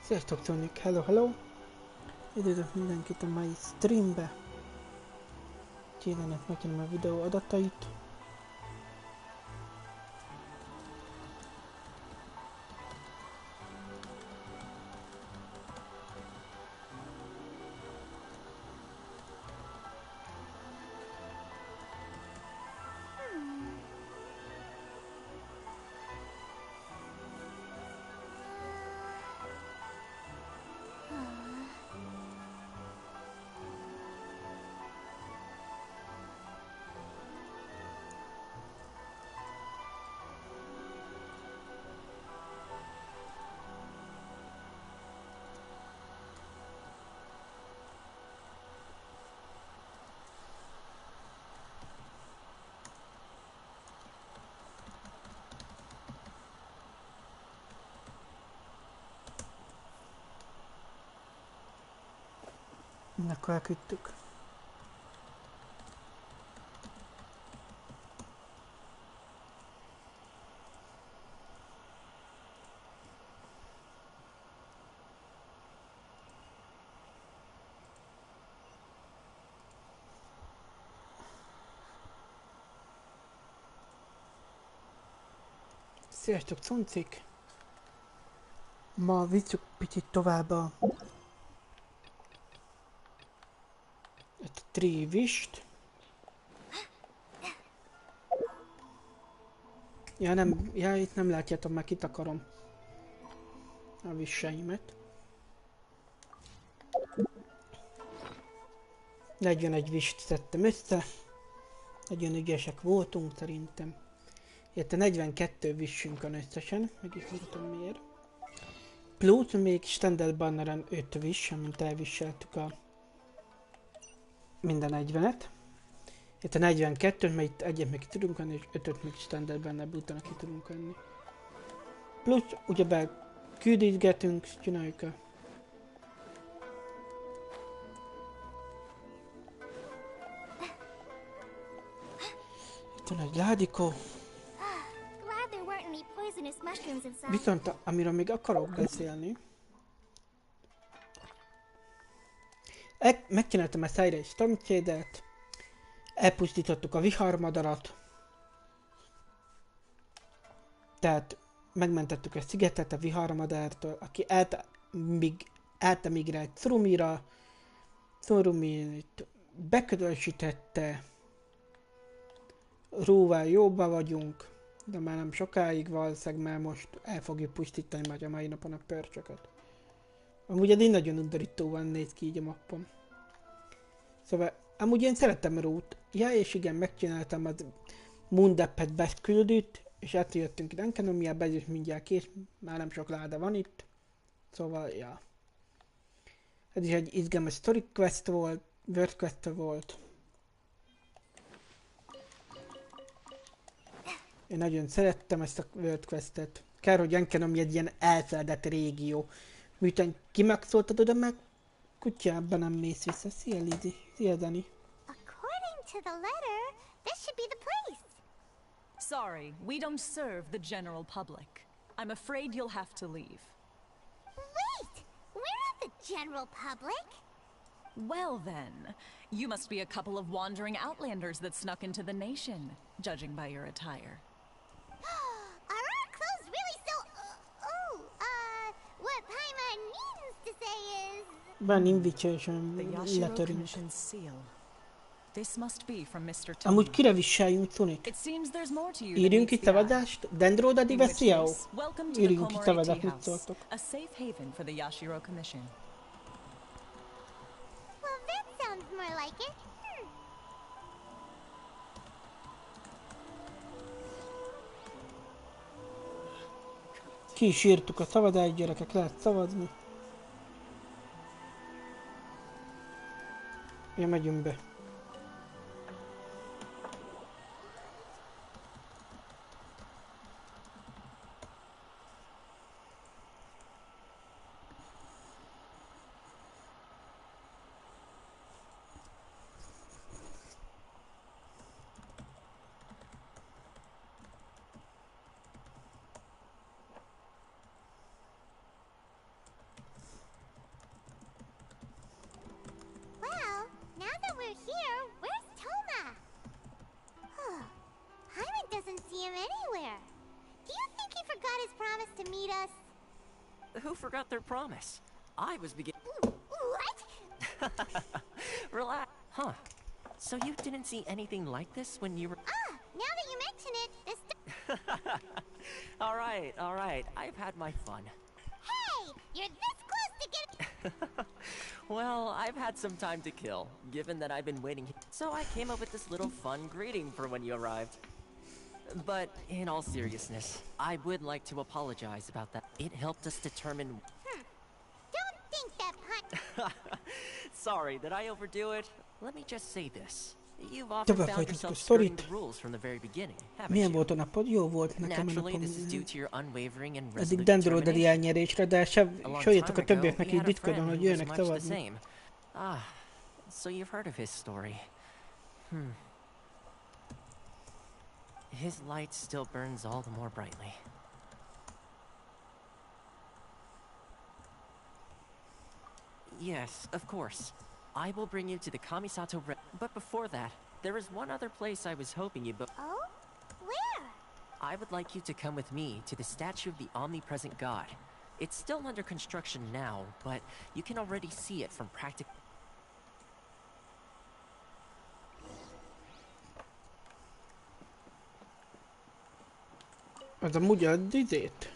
Sziasztok, Sonic! Hello, hello! Üdvözlök mindenkit a mai streambe. Challange-nek megnyomom a videó adatait. Akkor elküldtük. Sziasztok, cuncik! Ma viccük picit tovább a 40+Wish-t. Ja, itt nem látjátok, már kitakarom a wisheimet. 41 wish-t szedtem össze. Nagyon ügyesek voltunk szerintem. Itt a 42 wishünk van összesen, meg is mutatom miért. Plusz még standard banneren 5 wish, amint elviseltük a minden 40-et. Itt a 42, mert itt egyet meg ki tudunk venni, és 5-öt még standard banneren utána ki tudunk venni. Plusz ugyebár küldítgetünk, és csináljuk a itt van egy ládikó. Viszont amiről még akarok beszélni, megcsináltam a Sire és Stormshade-et, elpusztítottuk a viharmadarat, tehát megmentettük a szigetet a viharmadártól, aki eltemigrált Thrumira, Thrumit beködösítette, Róval jóba vagyunk, de már nem sokáig valószínűleg, mert most el fogjuk pusztítani majd a mai napon a pörcsöket. Amúgy eddig nagyon undorítóan néz ki így a mappon. Szóval, amúgy én szeretem Rót. Ja, és igen, megcsináltam az Moondeppet beküldőt, és átjöttünk ide Genshin-be, ez is mindjárt kész, már nem sok láda van itt. Szóval, ja. Ez is egy izgalmas story quest volt, world quest volt. Én nagyon szerettem ezt a world questet. Kár, hogy Genshin egy ilyen elfeledett régió. Miután kimaxoltad oda, meg kutyában nem mész vissza. Szia, Lizzy. Szia, Dani. According to the letter, this should be the place. Sorry, we don't serve the general public. I'm afraid you'll have to leave. Wait! We're not the general public. Well then, you must be a couple of wandering outlanders that snuck into the nation, judging by your attire. Are our clothes really so... what Paimon means to say is... Van invitation letterünk. Amúgy kire viseljünk, Sonic? Írjunk itt szavazást? Dendroda di Vesiao? Írjunk itt szavazást, mit szóltok? Well, that sounds more like it. Ki is írtuk a szavazást, gyerekek, lehet szavazni. Ja, megyünk be. us. Who forgot their promise? I was beginning. What? Relax. Huh. So you didn't see anything like this when you were... Ah, now that you mention it, this... Alright. I've had my fun. Hey! You're this close to getting... Well, I've had some time to kill, given that I've been waiting. So I came up with this little fun greeting for when you arrived. But in all seriousness, I would like to apologize about that. It helped us determine... Don't think that pun... Sorry, did I overdo it? Let me just say this. You've often Tovább found folytatjuk a yourself skirting sztorit. the rules from the very beginning, haven't Milyen you? volt a napod? Jó volt nekem a Naturally, napom. this is due to your unwavering and Eddig resolute dendrodali determination. elnyerésre, de A long szóljatok time a ago, többieknek we így had a Discordon, friend hogy who was jöjjenek much the szavazni. same. Ah, so you've heard of his story. His light still burns all the more brightly. Yes, of course. I will bring you to the Kamisato but before that, there is one other place I was hoping you'd Oh? Where? I would like you to come with me to the statue of the omnipresent god. It's still under construction now, but you can already see it from practical... Az amúgy ad izét?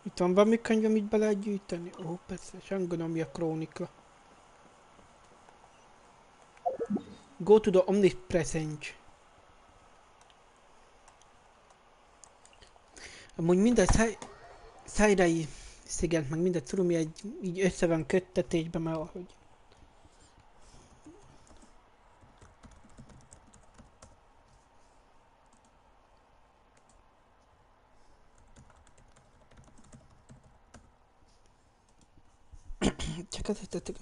Itt van valami könyv, amit be lehet gyűjteni? Ó, persze, Sangonomia Krónika. Go to the Omnipresent. Amúgy minden szájrai sziget, meg minden curumi így össze van köttetésben, mert ahogy... Csak azért tettek.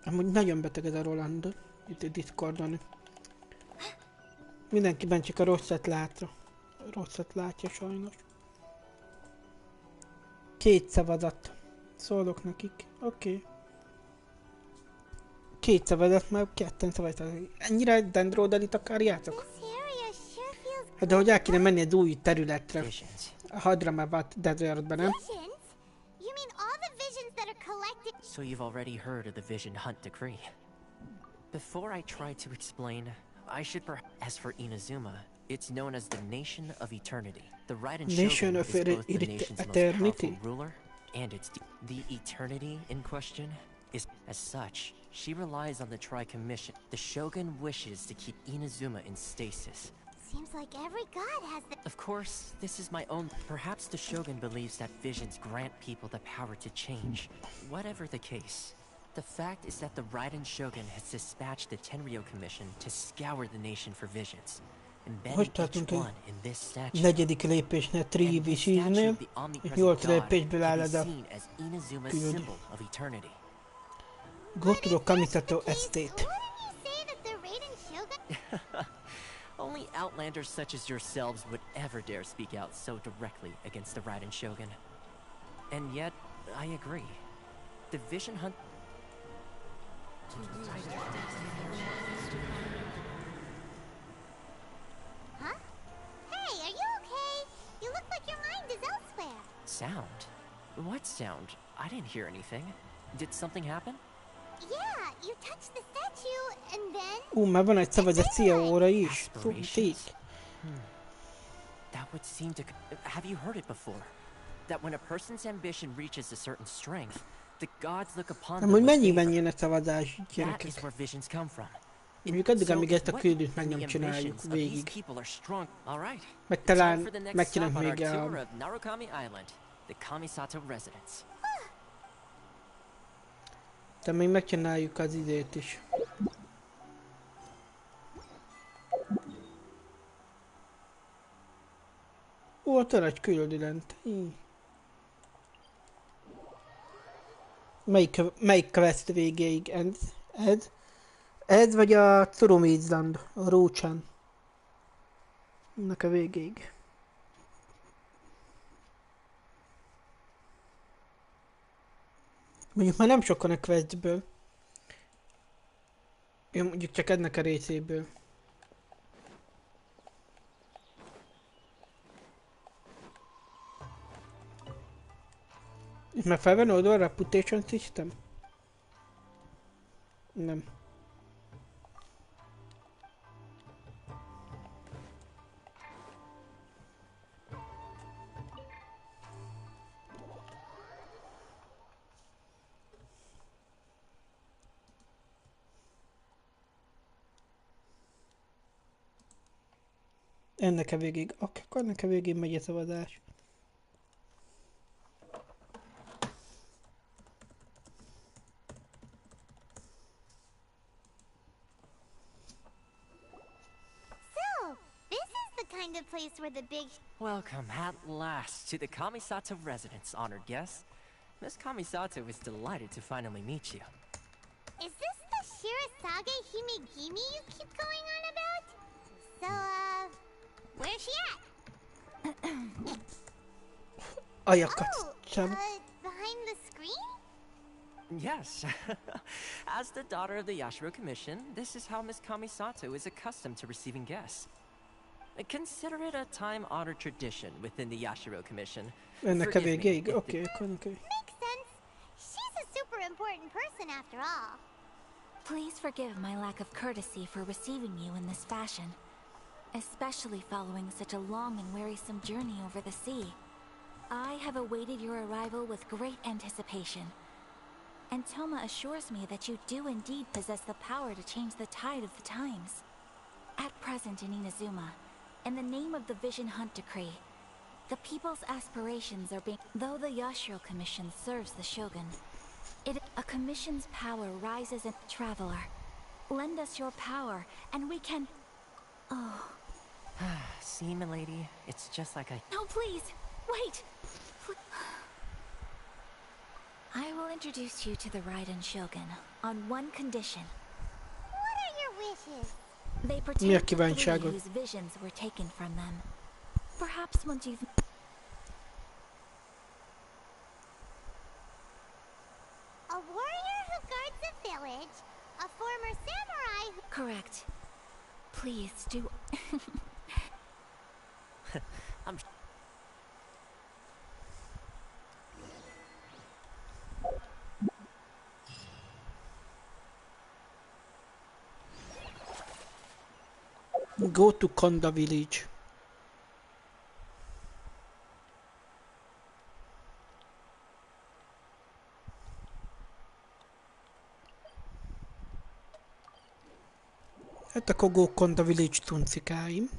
Amúgy nagyon beteg ez a Roland itt a Discordon. Mindenkiben csak a rosszat látja. A rosszat látja sajnos. 2 szavazat. Szólok nekik. Oké. 2 szavazat, már 2 szavazat. Ennyire dendrodalit akarjátok? This area sure feels... Hát de hogy el kéne menni az új területre. Visions. A Hadramavat Desertbe, nem? Visions? You mean all the visions that are collected... So you've already heard of the Vision Hunt Decree. Before I try to explain, I should as for Inazuma, it's known as the Nation of Eternity. The Raiden Nation Shogun of is both the nation's most Eternity. powerful ruler and its the Eternity in question is as such. She relies on the Tri-Commission. The Shogun wishes to keep Inazuma in stasis. Seems like every god has the... Of course, this is my own. Perhaps the Shogun believes that visions grant people the power to change. Whatever the case, the fact is that the Raiden Shogun has dispatched the Tenryo Commission to scour the nation for visions, embedding each one in this statue. Negyedik lépésnél, And 3 this wishes-nél, statue of the és omnipresent 8 god lépésből áll can ez be a seen as Inazuma's különböző. symbol of eternity. Go to the Kamisato Please, Estate. wouldn't you say that the Raiden Shogun... Only outlanders such as yourselves would ever dare speak out so directly against the Raiden Shogun. And yet, I agree. The Vision Hunt... Huh? Hey, are you okay? You look like your mind is elsewhere. Sound? What sound? I didn't hear anything. Did something happen? Yeah, you touched the statue, and then... Már van egy szavazat Szia óra is. Szép. That would seem to... Have you heard it before? That when a person's ambition reaches a certain strength, the gods look upon them Amúgy with mennyiben favor. jön a szavazás, That is gyerekek? where visions come from. Mondjuk addig, So, amíg ezt a what küldőt meg when nem the csináljuk ambitions of these végig. people are strong? All right. Meg Time talán for the next megcsinálunk stop on our még tour a... of Narukami Island, the Kamisato residence. De még megcsináljuk az izét is. Ó, ott van egy küldő lent. Melyik quest végéig ez? Ez vagy a Curumízland, a Rócsán. Ennek a végéig. Mondjuk már nem sokan a questből. Én mondjuk csak ennek a részéből. Itt már fel van oldva a reputation system? Nem. Ennek a végig, akkor ennek a végén megy a szavazás. So, this is the kind of place where the big... Welcome at last to the Kamisato residence, honored guests. Miss Kamisato is delighted to finally meet you. Is this the Shirasage Himegimi you keep going on about? So, where's she at? Ajakat sem. Behind the screen? Yes. As the daughter of the Yashiro Commission, this is how Miss Kamisato is accustomed to receiving guests. Consider it a time-honored tradition within the Yashiro Commission. Ennek a végéig? Oké. Makes sense. She's a super important person after all. Please forgive my lack of courtesy for receiving you in this fashion, especially following such a long and wearisome journey over the sea. I have awaited your arrival with great anticipation, and Toma assures me that you do indeed possess the power to change the tide of the times. At present in Inazuma, in the name of the Vision Hunt Decree, the people's aspirations are being... Though the Yashiro Commission serves the Shogun, a commission's power rises in... Traveler, lend us your power, and we can... Oh... See, milady, it's just like I... No, please! Wait! I will introduce you to the Raiden Shogun on one condition. What are your wishes? They pretend to flee whose visions were taken from them. Perhaps once you've... A warrior who guards a village, a former samurai who... Correct. Please do... I'm... Go to Konda village. Hát akkor go Konda village, tuncikáim.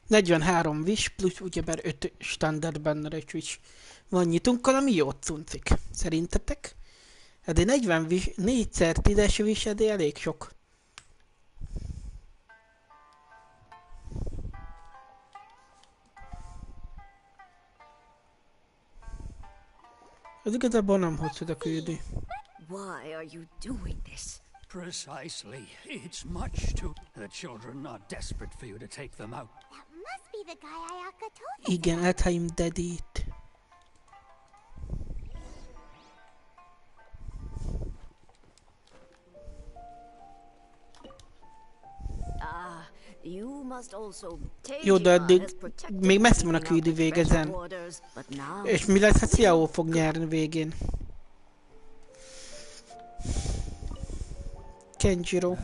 ...43 wish, plusz ugyebár 5 standard banner wish. Van nyitunk valami jót, cuncik? Szerintetek? Hát 40 wish, 4x10-es wish, de elég sok. Ez igazából nem hosszú a küldi. Why are you doing this? Precisely. It's much too... The children are desperate for you to take them out. That must be the guy Ayaka told us Igen, about. Edheim Dedit. You must also take Jó, de addig még messze van a küldi végezen. És mi lesz, ha Ciao fog nyerni végén? Kenjiro.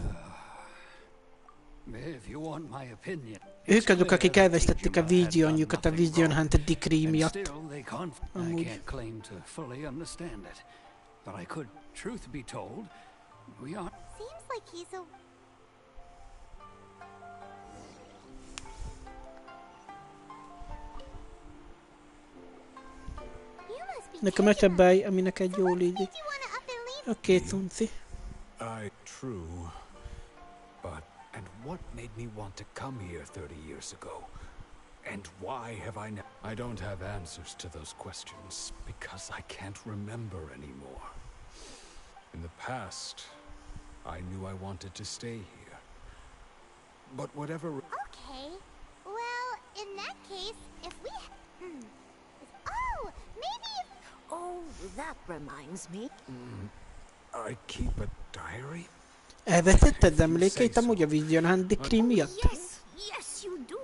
Ők azok, akik elvesztették a víziónjukat a Vision Hunt Decree miatt. Amúgy. Seems like he's a... Nekem esebbe, ami neked jól így. Oké, Cunci. True. And what made me want to come here 30 years ago? And why have I don't have answers to those questions, because I can't remember anymore. In the past, I knew I wanted to stay here. But whatever... Okay. Well, in that case, if we... Oh, maybe if... Oh, that reminds me. I keep a diary? Elvesztetted emlékeit amúgy a Vision Handicreme miatt? Yes, you do.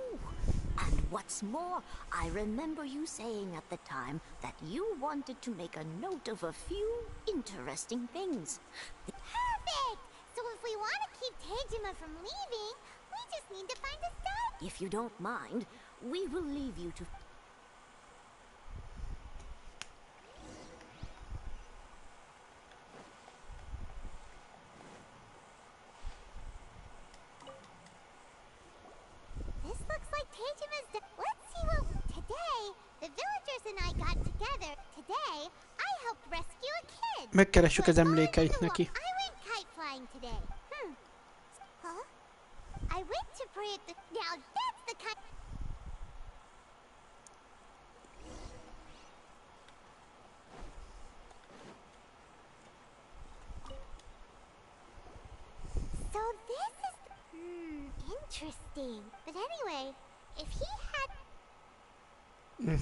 And what's more, I remember you saying at the time that you wanted to make a note of a few interesting things. Perfect! So if we want to keep Tejima from leaving, we just need to find a start. If you don't mind, we will leave you to... This looks like Tejima's... Let's see what... Today, the villagers and I got together. Today, I helped rescue a kid. Megkeressük az emlékeit neki. I went kite flying today. Huh? I went to pray at the... Now that's the kind... So this is... interesting. But anyway, if he had... Here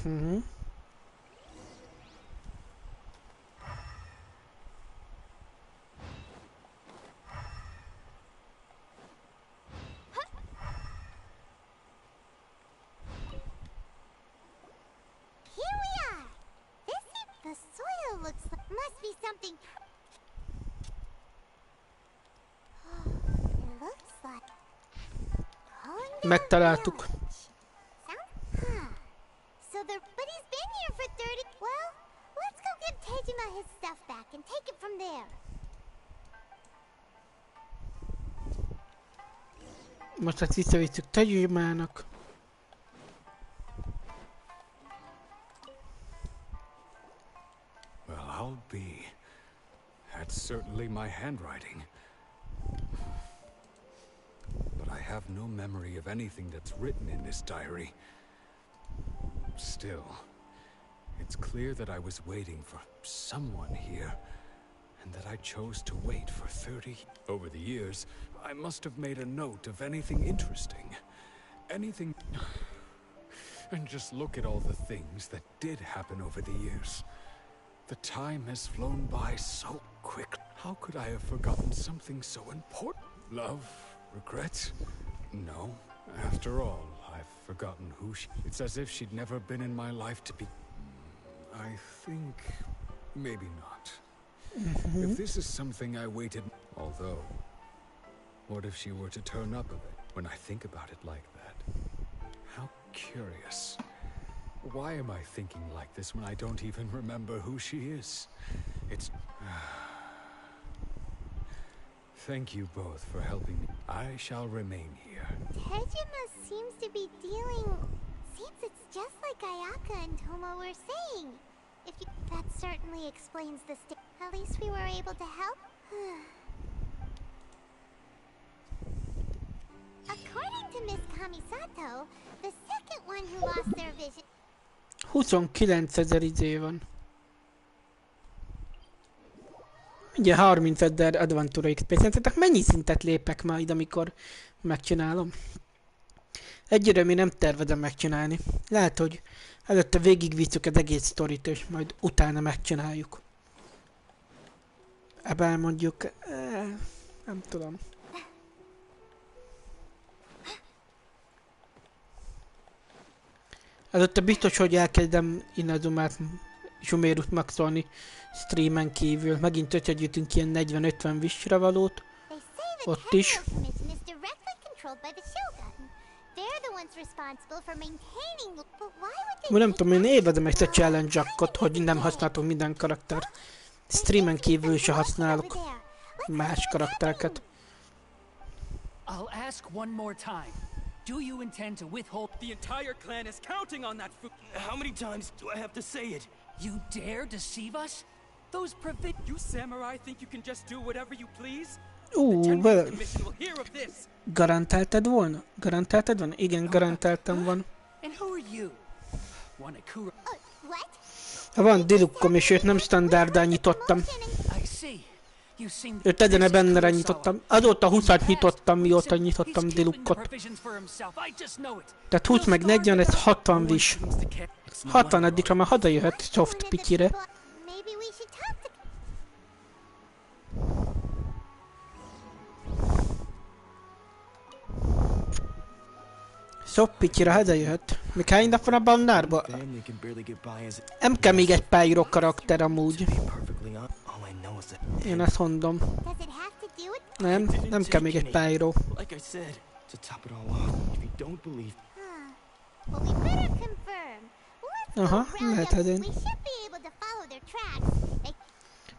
we are! The soil looks like... Must be something... It looks like... Megtaláltuk. So but he's been here for 30... Well, let's go give Tejima his stuff back and take it from there. Most ezt visszavisszük Tejimának. Well, I'll be. That's certainly my handwriting. But I have no memory of anything that's written in this diary. Still, it's clear that I was waiting for someone here, and that I chose to wait for 30. Over the years, I must have made a note of anything interesting. Anything... And just look at all the things that did happen over the years. The time has flown by so quick. How could I have forgotten something so important? Love? Regrets? No. After all, I've forgotten who she... It's as if she'd never been in my life to be... I think... maybe not. If this is something I waited... Although... What if she were to turn up a bit? When I think about it like that... How curious. Why am I thinking like this when I don't even remember who she is? It's... Thank you both for helping me. I shall remain here. Tejima seems to be dealing... Seems it's just like Ayaka and Tomo were saying. That certainly explains the At least we were able to help. According to Miss Kamisato, the second one who lost their vision... 29 000 izé van. Ugye 30 000 Adventure XP. Szerintetek mennyi szintet lépek majd, amikor megcsinálom? Egyre mi nem tervezem megcsinálni. Lehet, hogy előtte végigvisszük az egész sztorit, és majd utána megcsináljuk. Ebben mondjuk... nem tudom. Előtte biztos, hogy elkezdem Inazumát, Sumerut maxolni streamen kívül. Megint összegyűjtünk ilyen 40-50 wishre valót. Ott is. Nem tudom, én élvezem ezt a challenge-akot, hogy nem használtok minden karakter. Streamen kívül se használok más karaktereket. I'll ask one more time. Do you intend to withhold? The entire clan is counting on that food. How many times do I have to say it? You dare deceive us? Those you samurai think you can just do whatever you please? Garantáltad volna? Garantáltad van? Igen, garantáltam van. And who are you? One Akura. What? Ha van dilukkom, és őt nem standarddal nyitottam. I see. You seem Őt egyene bennere nyitottam. Azóta 20-at nyitottam, mióta nyitottam dilukkot. Tehát 20 meg 40, ez 60 wish. 60 addigra már hazajöhet soft pityire. Soft pityire hazajöhet. Még hány nap van a bannárba? Nem kell még egy pályíró karakter amúgy. Én azt mondom. Nem kell még egy pályíró. Aha, lehet én.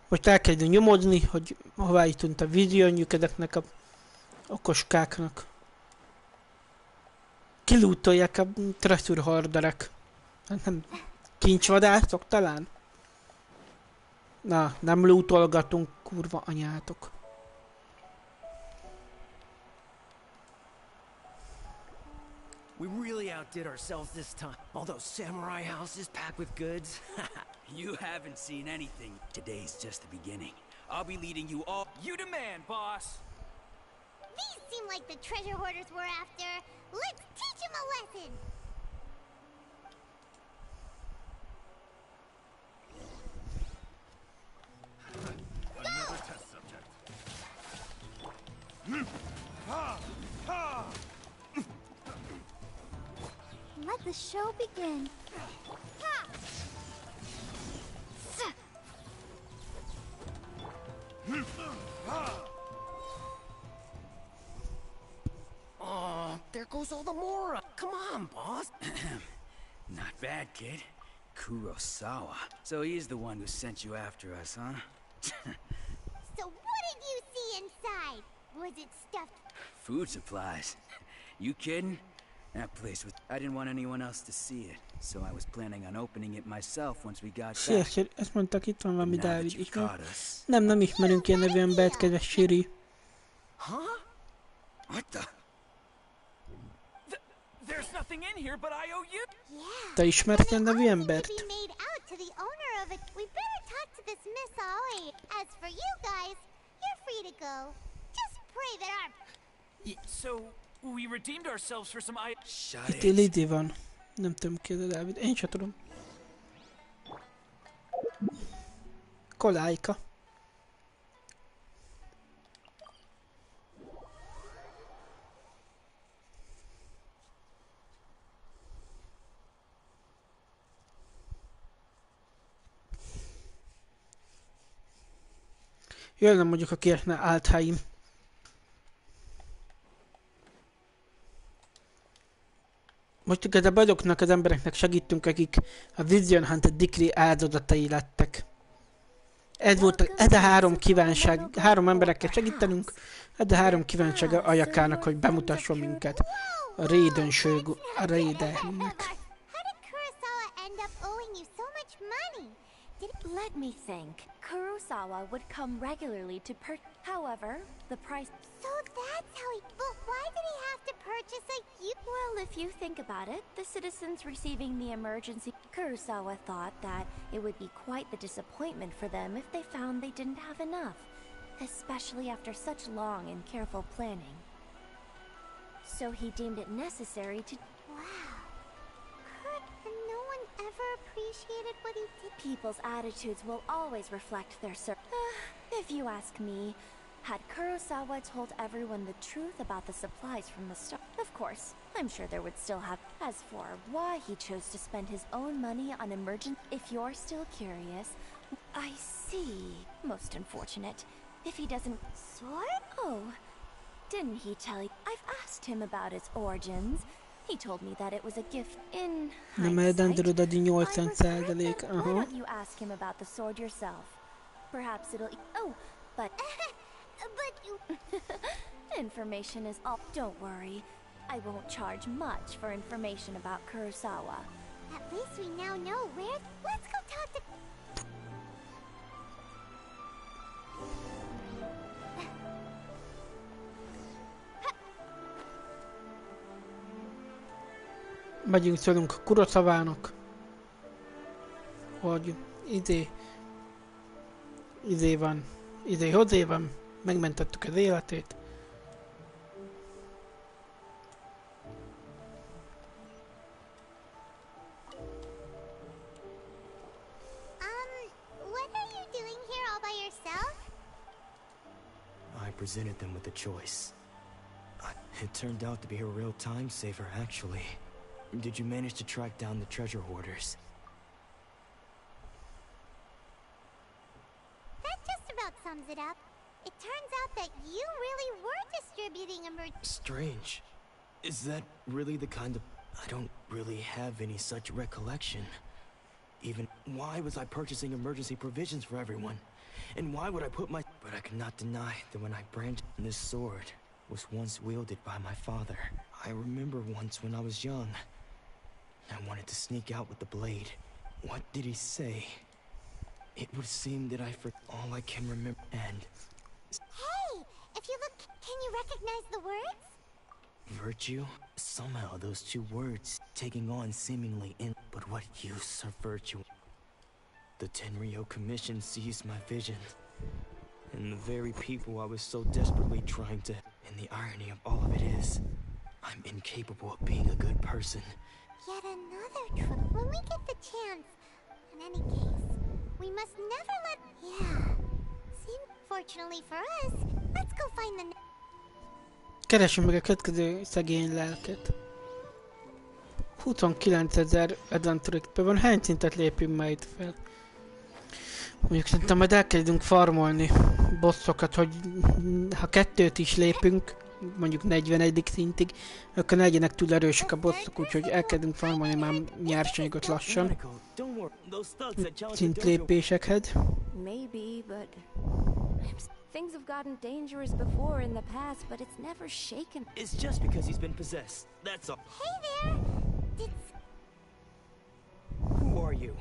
Most elkezdünk nyomozni, hogy hová jutott a víziónjuk ezeknek a okoskáknak. Kilútolják a treasure horderek. Nem kincsvadászok talán? Na, nem lootolgatunk, kurva anyátok. We really outdid ourselves this time. All those samurai houses packed with goods. You haven't seen anything. Today's just the beginning. I'll be leading you all. You demand, boss! These seem like the treasure hoarders we're after. Let's teach them a lesson! Another test subject. Let the show begin. Oh, there goes all the more. Come on, boss. Not bad, kid. Kurosawa. So he's the one who sent you after us, huh? So what did you see inside? Was it stuffed? Food supplies. You kidding? That place was... I didn't want anyone else to see it, so I was planning on opening it myself once we got back. Ezt mondtak, itt van valami Dávid. Nem ismerünk ilyen nevű embert, kedves Siri. Huh? What the? There's nothing in here, but I owe you. Yeah. Te ismersz ilyen nevű embert? We better talk to this Miss Aoi. As for you guys, you're free to go. Just pray that our... So, we redeemed ourselves for some Shut it. Itt Lidi van. Nem tudom ki ez a Dávid. Én sem tudom. Kolájka. Jönne mondjuk a kiesne Altheim. Most igazából azoknak az embereknek segítünk, akik a Vision Hunter Decree áldozatai lettek. Ez a három kívánság, három emberekkel segítenünk, ez a három kívánság Ayakának, hogy bemutasson minket a Raiden-sőg, a Raidennek. Let me think. Kurosawa would come regularly to however, the price... So that's how he... But why did he have to purchase a... Well, if you think about it, the citizens receiving the emergency... Kurosawa thought that it would be quite the disappointment for them if they found they didn't have enough. Especially after such long and careful planning. So he deemed it necessary to... Wow. Ever appreciated what he did? People's attitudes will always reflect their if you ask me, had Kurosawa told everyone the truth about the supplies from the start, of course, I'm sure there would still have. As for why he chose to spend his own money on if you're still curious, I see. Most unfortunate. If he doesn't... Sword? Oh, didn't he tell you? I've asked him about its origins. He told me that it was a gift in hindsight. Why don't you ask him about the sword yourself? Perhaps it'll... Oh, but... but you... Information is all... Don't worry. I won't charge much for information about Kurosawa. At least we now know where... Let's go talk to... Megyünk, szólunk a Kuroszavának, hogy Hozé van, megmentettük az életét. What are you doing here all by yourself? I presented them with a choice. It turned out to be a real time saver, actually. Did you manage to track down the treasure hoarders? That just about sums it up. It turns out that you really were distributing Strange. Is that really the kind of... I don't really have any such recollection. Even why was I purchasing emergency provisions for everyone? And why would I put my... But I cannot deny that when I brandished this sword was once wielded by my father. I remember once when I was young. I wanted to sneak out with the blade. What did he say? It would seem that I forgot all I can remember and... Hey! If you look, can you recognize the words? Virtue? Somehow those two words taking on seemingly in... But what use of virtue? The Tenryou Commission seized my vision. And the very people I was so desperately trying to... And the irony of all of it is, I'm incapable of being a good person. Yet another truth. When we get the chance, in any case, we must never let... Yeah. Fortunately for us, let's go find the... Keressünk meg a következő szegény lelket. 29.000 adventure-be van, hány szintet lépünk már itt fel? Mondjuk szerintem majd elkezdünk farmolni bossokat, hogy ha 2-t is lépünk, mondjuk 41. szintig, akkor ne legyenek túl erősek a bosszok, úgyhogy elkezdünk farmolni már nyersanyagot lassan. Szintlépésekhez. Maybe, but things have gotten dangerous before in the past, but it's never shaken. It's just because he's been possessed. That's all. Hey there! Who are you?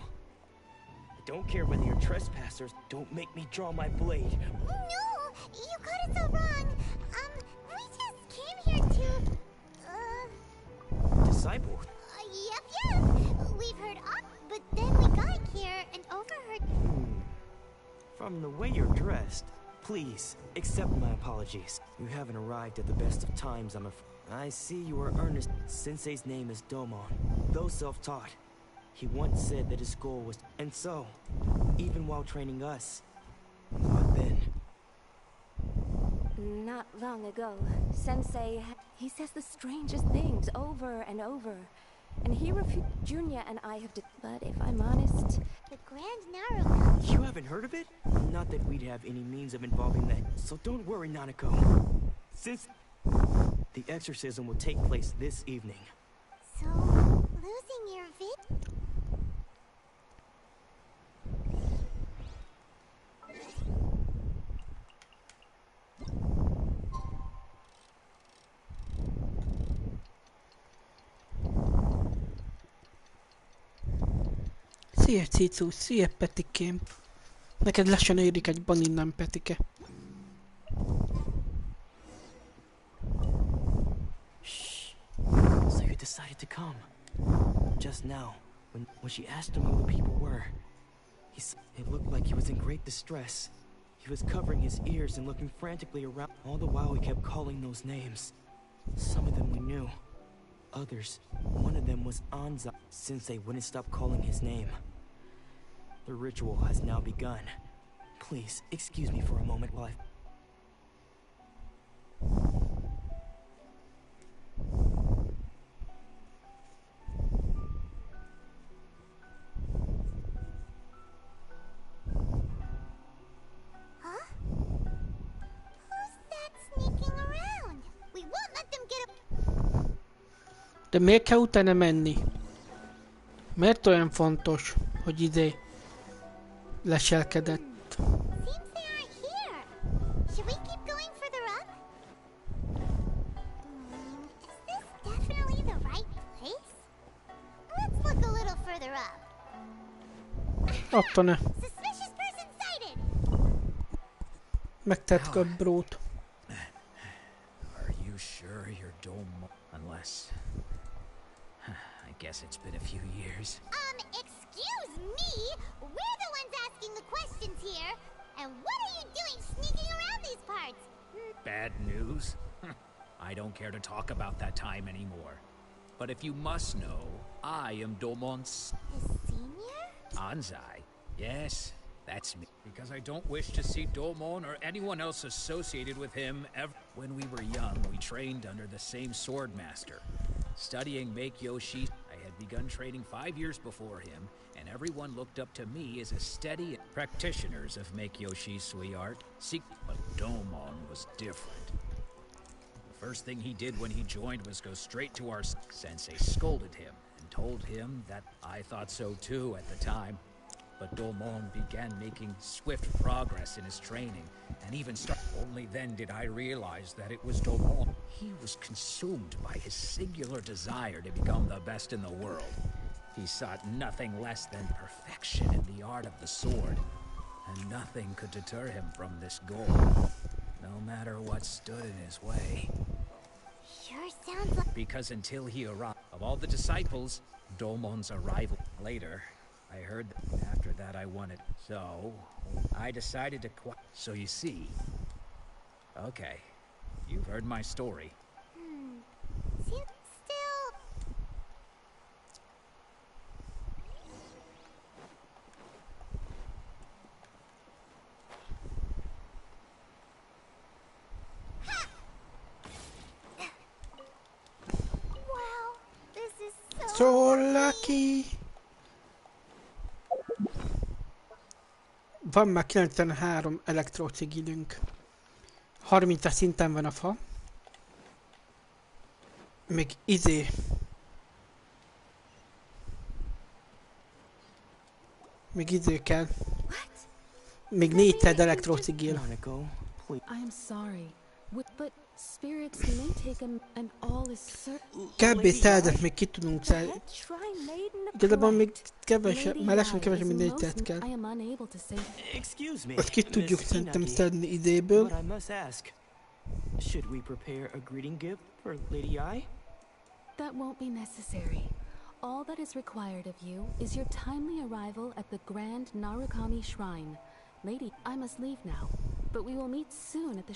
I don't care whether you're trespassers. Don't make me draw my blade. No! You got it so wrong. We just came here to... Disciple? Yep. We've heard up, but then we got here and overheard... From the way you're dressed, please, accept my apologies. You haven't arrived at the best of times, I'm afraid. I see you are earnest. Sensei's name is Domon. Though self-taught, he once said that his goal was... And so, even while training us, what then? Not long ago, Sensei, he says the strangest things over and over. And he refused. Junya and I have but if I'm honest... The Grand Narrow... You haven't heard of it? Not that we'd have any means of involving that. So don't worry, Nanako. Since... The exorcism will take place this evening. So, losing your Szia Cicu, szia Petikém. Neked lassan érik egy ban innen, Petike. So you decided to come. Just now, when she asked him who the people were, it looked like he was in great distress. He was covering his ears and looking frantically around. All the while he kept calling those names. Some of them we knew. Others, one of them was Anza, since they wouldn't stop calling his name. The ritual has now begun. Please, excuse me for a moment while Huh? Who's that sneaking around? We won't let them get up. De miért kell utána menni? Miért olyan fontos, hogy leselkedett? Seems they aren't here. Should we keep going further up? Is this definitely the right place? Let's look a little further up. Attól-e. Suspicious person sighted. Megtettük a brót. Are you sure you're dome? Unless... I guess it's been a few years. Excuse me? We're the ones asking the questions here. And what are you doing sneaking around these parts? Bad news? I don't care to talk about that time anymore. But if you must know, I am Domon's... His senior? Anzai. Yes, that's me. Because I don't wish to see Domon or anyone else associated with him ever. When we were young, we trained under the same sword master. Studying Make Yoshi, I had begun training 5 years before him, and everyone looked up to me as a steady practitioners of Make Yoshi's sweet art. But Domon was different. The first thing he did when he joined was go straight to our sensei, scolded him, and told him that I thought so too at the time. But Domon began making swift progress in his training, and even only then did I realize that it was Domon. He was consumed by his singular desire to become the best in the world. He sought nothing less than perfection in the art of the sword, and nothing could deter him from this goal, no matter what stood in his way. Sure sounds like... Because until he arrived, of all the disciples, Domon's arrival later, I heard that after that I wanted, so I decided to quit. So you see, okay, you've heard my story. Still... Wow, this is So lucky! Van már 93 elektrocigilünk. 30 szinten van a fa. Még még idő kell. Még 400 elektrocigil. I am sorry, but spirits may take and all is certain. Kb. 100-et még ki tudunk szállni. Igazából még kevesebb, már lassan kevesebb, mint 400 kell. Azt ki tudjuk szerintem szedni idéből. Should we prepare a greeting gift for Lady Ai? That won't be necessary. All that is required of you is your timely arrival at the Grand Narukami Shrine. Lady, I must leave now, but we will meet soon at the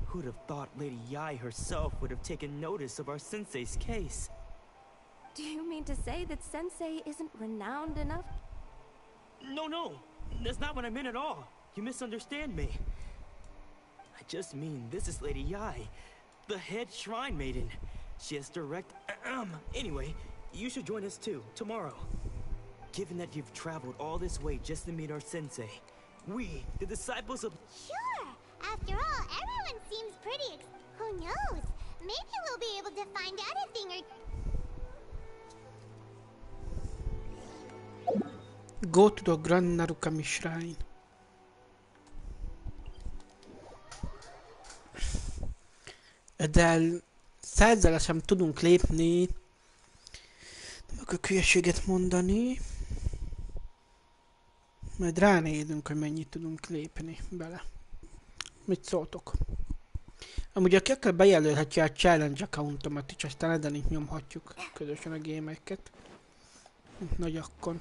Who'd have thought Lady Ai herself would have taken notice of our sensei's case? Do you mean to say that Sensei isn't renowned enough? No, that's not what I meant at all. You misunderstand me. I just mean this is Lady Ai, the head shrine maiden. She has direct... Anyway, you should join us too, tomorrow. Given that you've traveled all this way just to meet our sensei, we, the disciples of... Sure! After all, everyone seems pretty who knows? Maybe we'll be able to find out a thing or... Go to the Grand Narukami Shrine. De 100-re sem tudunk lépni. Nem akarok hülyeséget mondani. Majd ránézünk, hogy mennyit tudunk lépni bele. Mit szóltok? Amúgy aki akar bejelölhetje a Challange accountomat is, aztán ezen itt nyomhatjuk közösen a gémeket. Nagy akkor.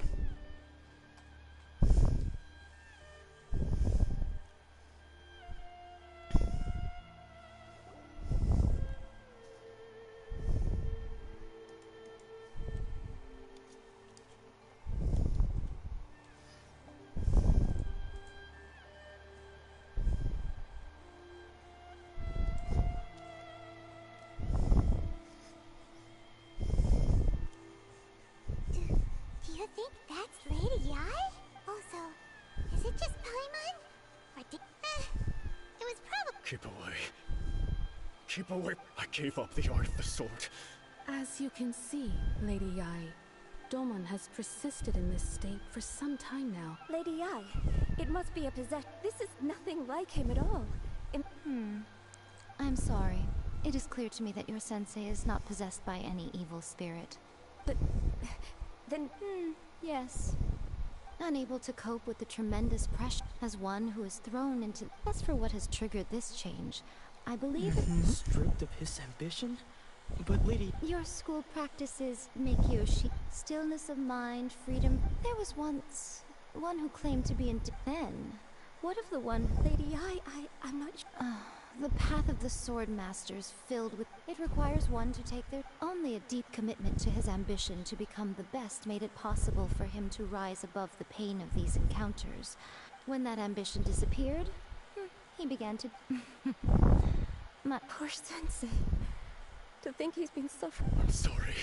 Do you think that's Lady Ai? Also, is it just Paimon? Or did... it was probably... Keep away. Keep away. I gave up the art of the sword. As you can see, Lady Ai, Domon has persisted in this state for some time now. Lady Ai, it must be a possession. This is nothing like him at all. I'm sorry. It is clear to me that your sensei is not possessed by any evil spirit. But... then... Yes. Unable to cope with the tremendous pressure as one who is thrown into... As for what has triggered this change, I believe Stripped of his ambition? But lady... Your school practices make you stillness of mind, freedom. There was once one who claimed to be in... Then, what of the one... Lady, I'm not sure. The path of the sword masters filled with... It requires one to take their... Only a deep commitment to his ambition to become the best made it possible for him to rise above the pain of these encounters. When that ambition disappeared, he began to... My poor sensei. To think he's been suffering. I'm sorry,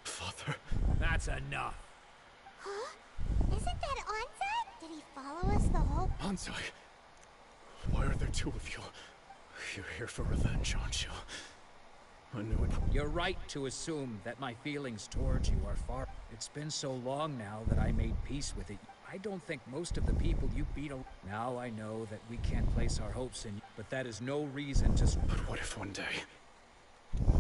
Father. That's enough. Huh? Isn't that Ansai? Did he follow us the whole... Ansai, why are there two of you? You're here for revenge, aren't you? I knew it. You're right to assume that my feelings towards you are far... It's been so long now that I made peace with it. I don't think most of the people you beat... Now I know that we can't place our hopes in you, but that is no reason to... But what if one day...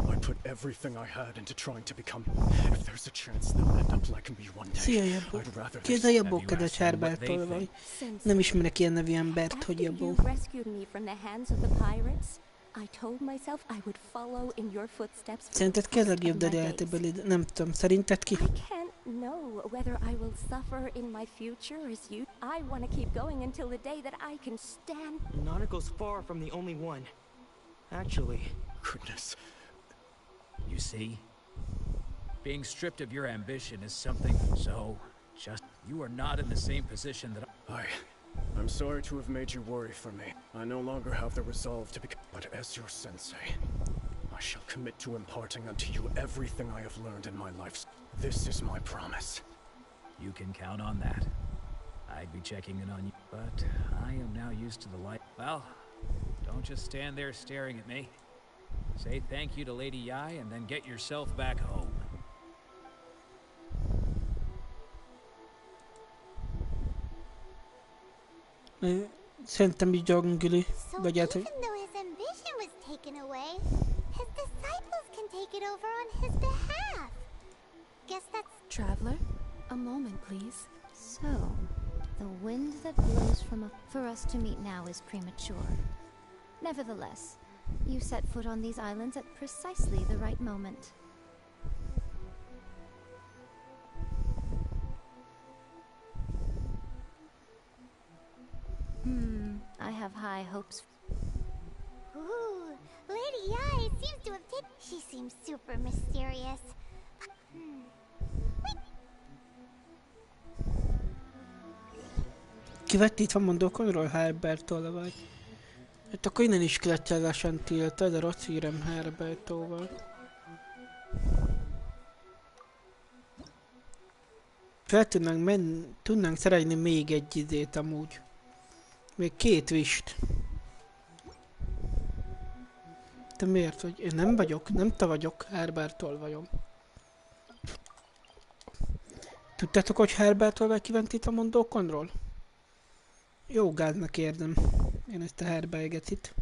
I put everything I had into trying to become... If there's a chance they'll end up like me one day, I'd rather... Ki ez a Jabó, kedves Herbertól vagy? Nem ismerek ilyen nevű embert, hogy Jabó. Szerinted ki a legjobb Dariátéből? Nem tudom, szerinted ki? Know whether I will suffer in my future as you. I want to keep going until the day that I can stand. Nanako's far from the only one. Actually... Goodness. You see? Being stripped of your ambition is something... So, just... You are not in the same position that I'm sorry to have made you worry for me. I no longer have the resolve to become... But as your sensei, I shall commit to imparting unto you everything I have learned in my life. This is my promise. You can count on that. I'd be checking in on you, but I am now used to the light. Well, don't just stand there staring at me. Say thank you to Lady Yai and then get yourself back home. Szerintem így gyongüli. So even though his ambition was taken away, his disciples can take it over on his behalf. Guess that's... Traveler, a moment, please. So, the wind that blows for us to meet now is premature. Nevertheless, you set foot on these islands at precisely the right moment. I have high hopes. Ooh, Lady Yai seems to have taken... She seems super mysterious. Kivett itt van mondókonról Herbertól vagy? Hát akkor innen is klettyelesen tiltad, de rossz hírem Herbertóval. Fel tudnánk szerelni még egy izét amúgy. Még 2 wist. De miért, hogy én nem vagyok, nem te vagyok, Herbertól vagyok. Tudtátok, hogy Herbertől vagy kivent itt a mondókonról? Jó gáznak érdem. Én ezt a Herberget itt.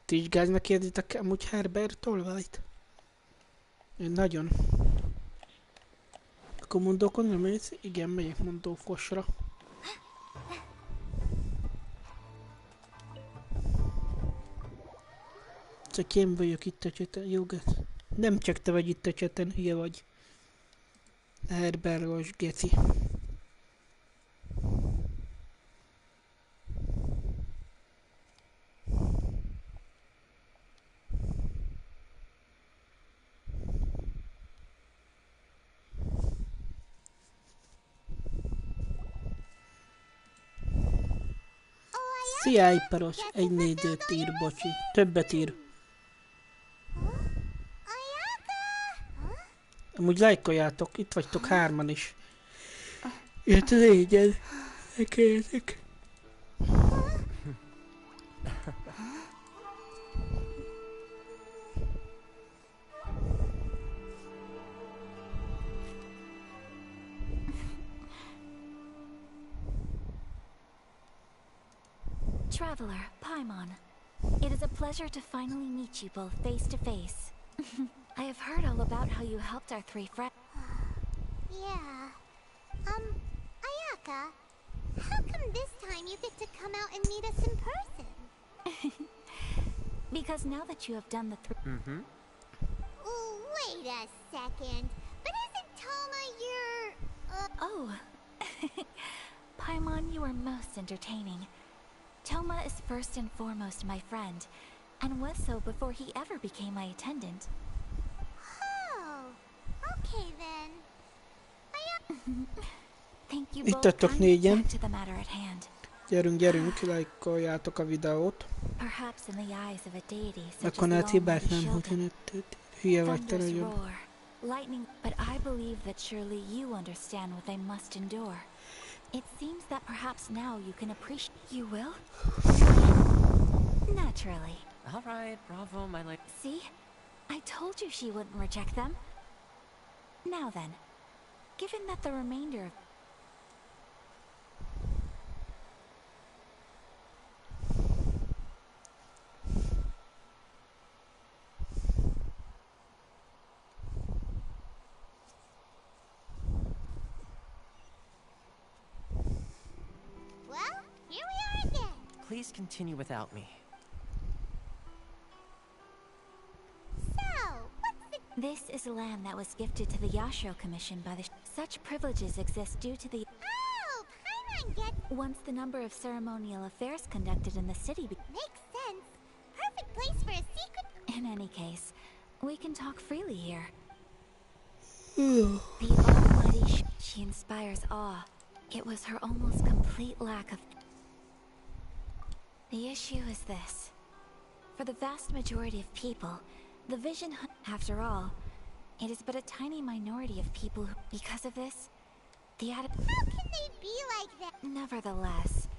Ti is gáznak érzitek amúgy Herbertől vagy? Én nagyon. Akkor mondókonra mész? Igen, megyek mondókosra. Csak én vagyok itt a cseten, jó gáz. Nem csak te vagy itt a cseten, hülye vagy. Herbergos geci. Szia, iparos, egy nézőt ír, bocsi. Többet ír. Amúgy lájkoljátok, itt vagytok 3-an is. Jött az égyen. Kérlek. Traveler, Paimon. It is a pleasure to finally meet you both face to face. I have heard all about how you helped our 3 friends. Yeah. Ayaka, how come this time you get to come out and meet us in person? Because now that you have done the Wait a second. But isn't Toma your... Oh. Paimon, you are most entertaining. Toma is first and foremost my friend, and was so before he ever became my attendant. Oh, okay then. Thank you Itt both. vagytok négyen. Back to the matter at hand. Gyerünk, lájkoljátok a videót. Perhaps in the eyes of a deity such as Akkor hát hibát the nem Shogun, húzod. Hülye vagy te thunders nagyon. roar, lightning, but I believe that surely you understand what they must endure. It seems that perhaps now you can appreciate. You will? Naturally. All right, bravo, my lady. See? I told you she wouldn't reject them. Now then, given that the remainder of... Well, here we are again. Please continue without me. So, what's the... This is land that was gifted to the Yashiro Commission by the... Such privileges exist due to the... Oh, Paimon gets... Once the number of ceremonial affairs conducted in the city... Makes sense. Perfect place for a secret... In any case, we can talk freely here. Hmm. The almighty she inspires awe. It was her almost complete lack of... The issue is this. For the vast majority of people, the vision hunt... After all, it is but a tiny minority of people who... Because of this, the How can they be like that? Nevertheless,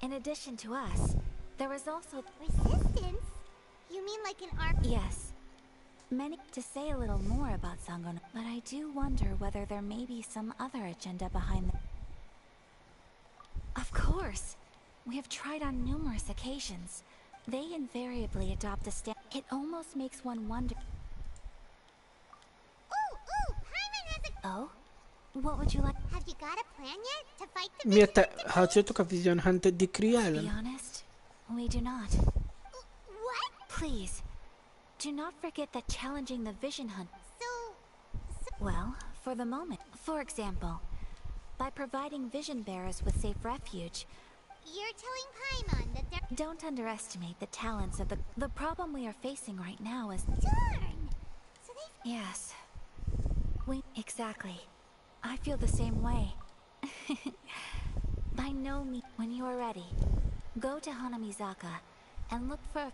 in addition to us, there is also... Resistance? You mean like an arc? Yes. Many to say a little more about Sangon, but I do wonder whether there may be some other agenda behind the... Of course. We have tried on numerous occasions. They invariably adopt a stand. It almost makes one wonder... Ooh, Paimon has a... Oh? What would you like? Have you got a plan yet to fight the Miért Vision te harcoltok a Vision Hunter Decree To be ellen? honest, we do not. What? Please, do not forget that challenging the Vision Hunt... So... Well, for the moment. For example, by providing Vision Bearers with safe refuge... You're telling Paimon that they're... Don't underestimate the talents of the... The problem we are facing right now is... Darn! So they... Yes. Exactly. I feel the same way. By no means... When you are ready, go to Hanamizaka and look for...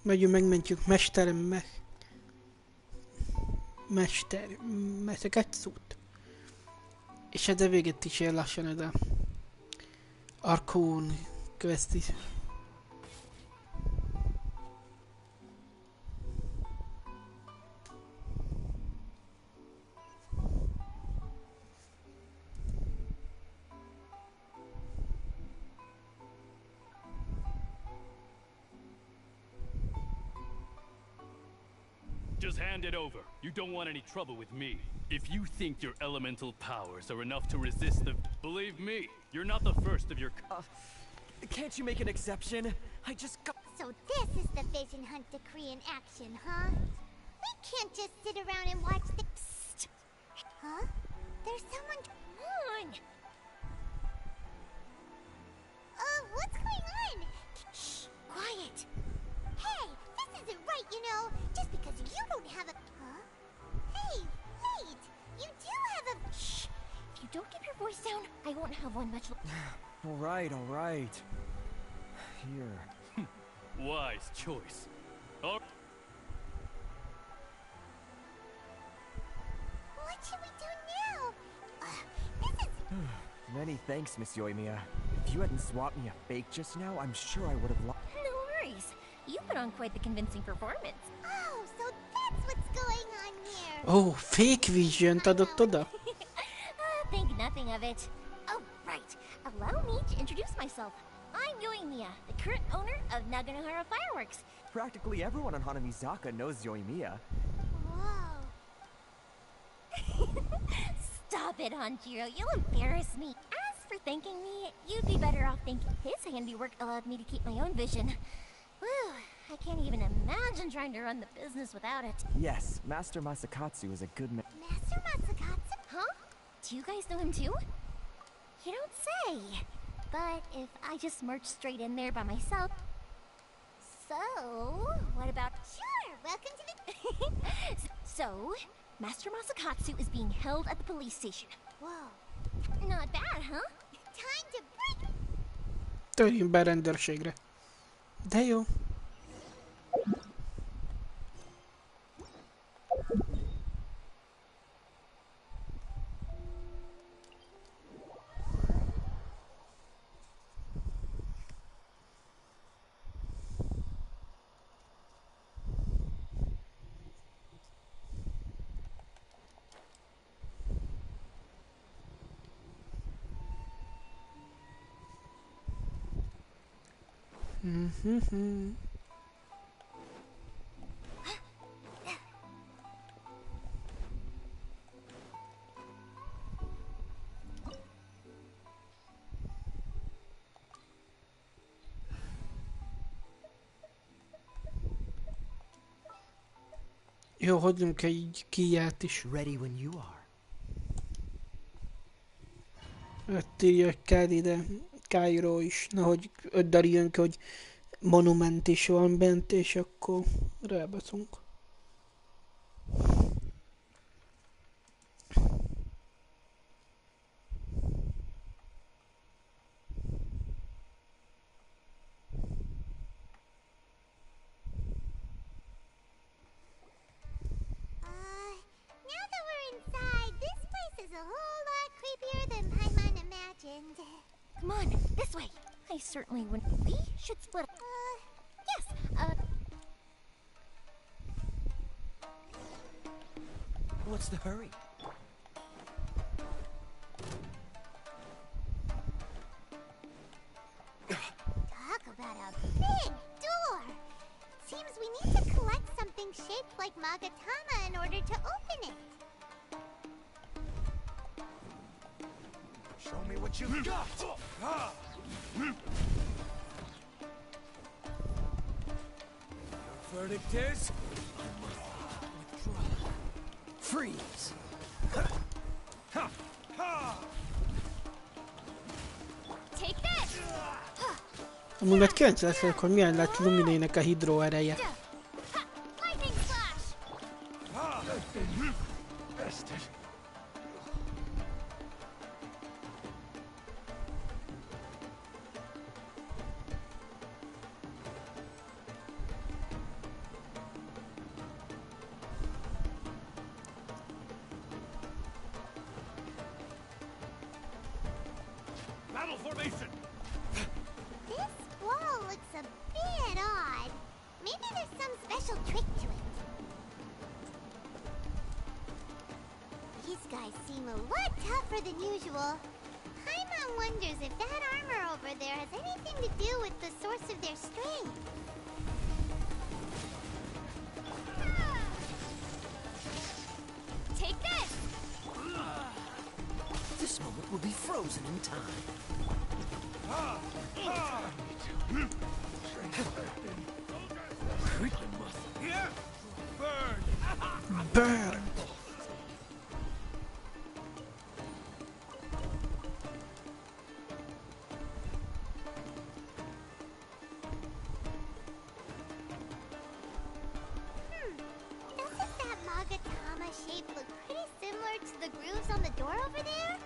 Megyünk, megmentjük Mester Gatszút. És ez a véget is ér lassan ez a Arkón quest is. Just hand it over. You don't want any trouble with me. If you think your elemental powers are enough to resist the... Believe me, you're not the first of your... Can't you make an exception? I just got... So this is the Vision Hunt Decree in action, huh? We can't just sit around and watch the... Psst! Huh? There's someone... Come on! What's going on? Shh! Quiet! Hey! This isn't right, you know! Just because you don't have a... Huh? Hey! Wait! You do I won't have one much. All right. Here. Wise choice. Oh. What should we do now? This is... Many thanks, Miss Yoimiya. If you hadn't swapped me a fake just now, I'm sure I would have lost. No worries. You put on quite the convincing performance. Oh, so that's what's going on here. Oh, fake vision adott oda? Think nothing of it. Oh, right. Allow me to introduce myself. I'm Yoimiya, the current owner of Naganohara Fireworks. Practically everyone on Hanamizaka knows Yoimiya. Whoa. Stop it, Hanjiro. You'll embarrass me. As for thanking me, you'd be better off thanking his handiwork allowed me to keep my own vision. Whew, I can't even imagine trying to run the business without it. Yes, Master Masakatsu is a good man. Master Masakatsu? Huh? Do you guys know him too? You don't say. But if I just merged straight in there by myself... So, what about... Sure, welcome to the... So, Master Masakatsu is being held at the police station. Whoa. Not bad, huh? Time to break... Törjünk be rendőrségre. De jó. Jó, hagyjunk egy kiját is. Ready when you are. Ott írja, hogy kell ide Cairo is. Na, hogy öddel jön ki, hogy monument is van bent, és akkor rábaszunk. Come on, this way. I certainly wouldn't. We should split up. Yes, What's the hurry? Talk about a big door. Seems we need to collect something shaped like Magatama in order to open it. Show me what you've got! Your verdict is... withdraw. Freeze! Take this! Amúgy meg 9 hogy milyen lett Luminének a hidroereje. Lightning slash! Bested. Battle formation! This wall looks a bit odd. Maybe there's some special trick to it. These guys seem a lot tougher than usual. Paimon wonders if that armor over there has anything to do with the source of their strength. Take this! This moment will be frozen in time. Burn! Doesn't that Magatama shape look pretty similar to the grooves on the door over there?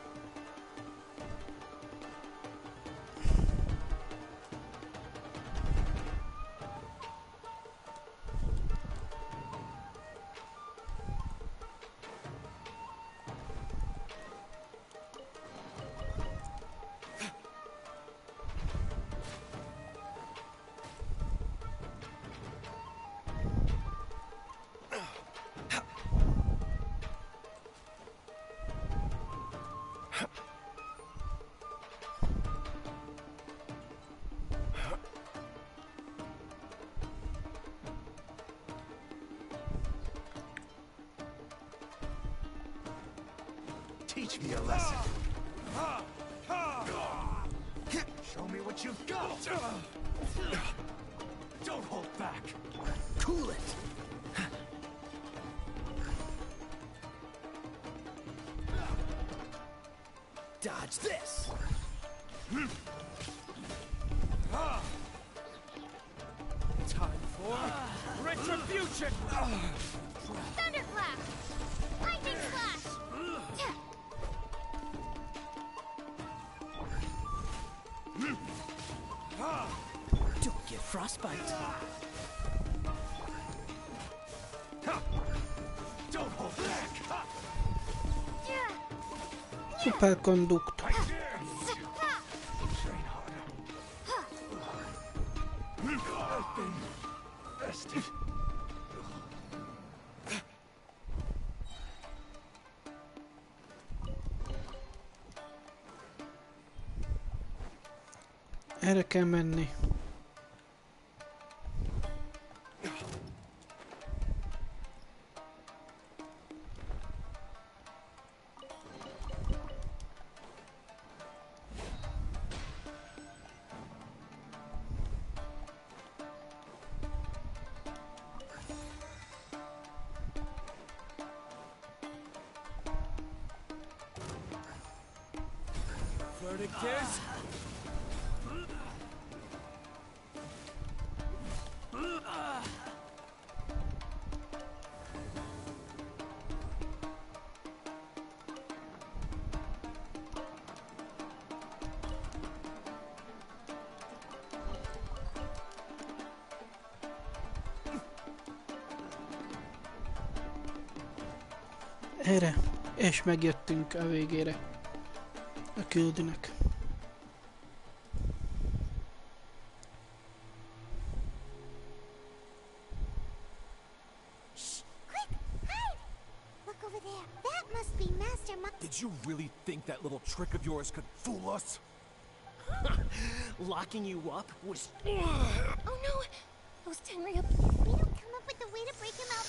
Teach me a lesson. Show me what you've got. Don't hold back. Cool it. Dodge this. Time for retribution. Thunderclap! Lightning slash! Don't get frostbite. Don't hold back. Superkonduktor. Erre kell menni. Verdict is... Erre. És megjöttünk a végére. A küldőnek. Did you really think that little trick of yours could fool us? Locking you up was... Oh no! Those Tenryu... If we don't come up with a way to break him out...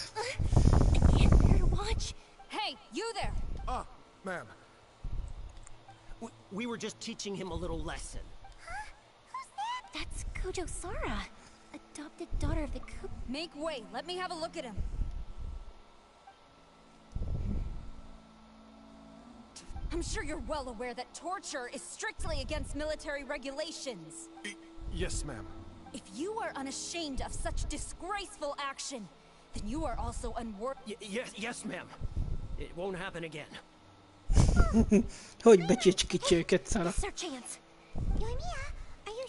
I can't bear to watch. Hey, you there! Ah, ma'am. We were just teaching him a little lesson. Huh? Who's that? That's Kojo Sara, adopted daughter of the Ku... Make way, let me have a look at him. I'm sure you're well aware that torture is strictly against military regulations. Yes, ma'am. If you are unashamed of such disgraceful action, then you are also unworthy. Yes, ma'am. It won't happen again. Hogy becsicskítja őket, Sara? It's our chance. Yoimiya, are you...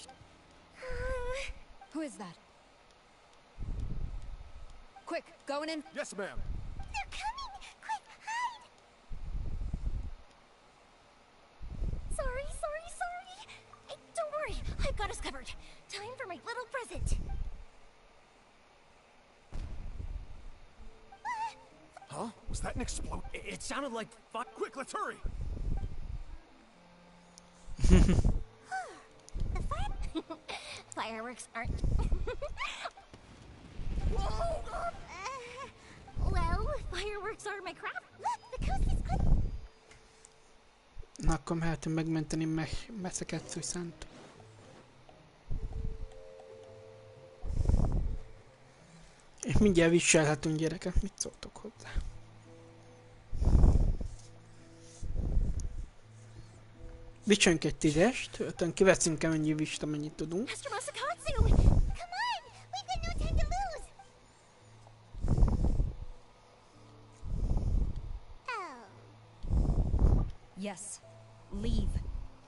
Who is that? Quick, going in. Yes, ma'am. They're coming! Quick, hide! Sorry. Hey, don't worry, I've got us covered. Time for my little present. Huh? Was that an explode? It sounded like... Quick, let's hurry! The fireworks aren't... well, fireworks are my craft. Look, the coast is good. Na, akkor mehetünk megmenteni Meszeketsző Szánt. És mindjárt viselhetünk, gyerekek, mit szóltok hozzá? Vicsönk egy 10-est, 5-ön kiveszünk amennyi vist, amennyit tudunk. Yes, leave.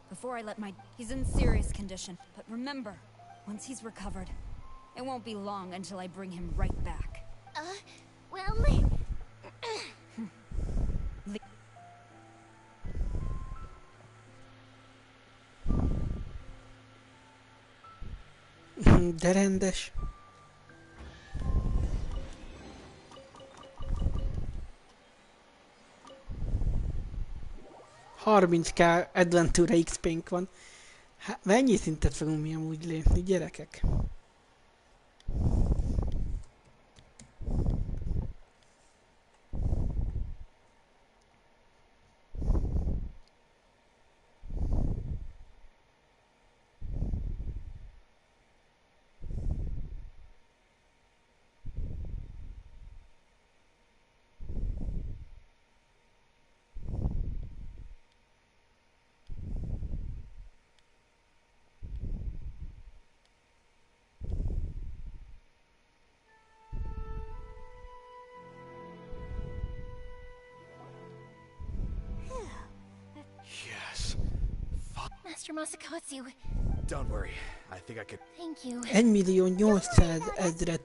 Before I let my... He's in serious condition, but remember, once he's recovered, it won't be long until I bring him right back. Well... De rendes. $30k Adventure XP-nk van. Hát, mennyi szintet fogunk mi amúgy lépni, gyerekek? Master Masakatsu. Don't worry. I think I could. Thank you. 1.800.000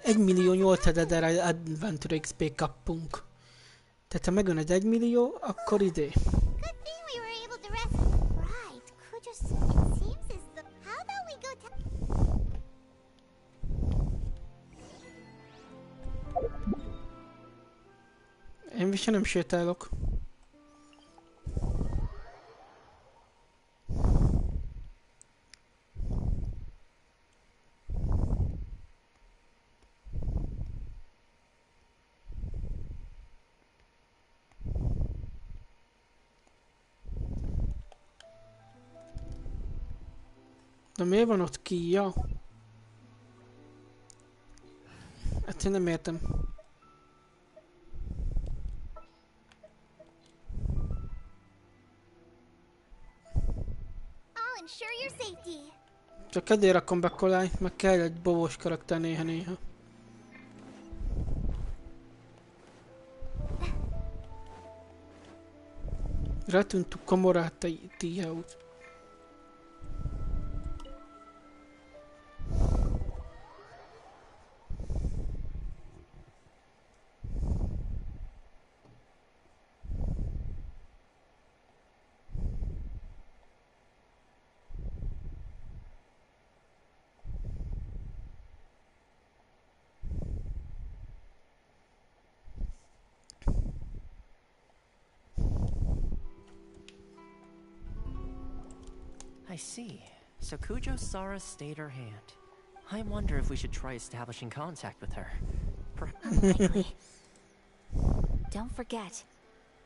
1.800.000 Adventure XP kappunk. Tehát ha megvan az 1 millió, akkor idő. Good thing we were able to rest. Right, Kujo's. It seems as though. How about we go Én vissza nem sétálok. De miért van ott Kia? Hát én nem értem. I'll ensure your safety. Csak ezért rakom be Kolányt, meg kell egy bovós karakter néha-néha. Return to Komorata Tea House. I see. So Kujo-Sara stayed her hand. I wonder if we should try establishing contact with her. Unlikely. Don't forget,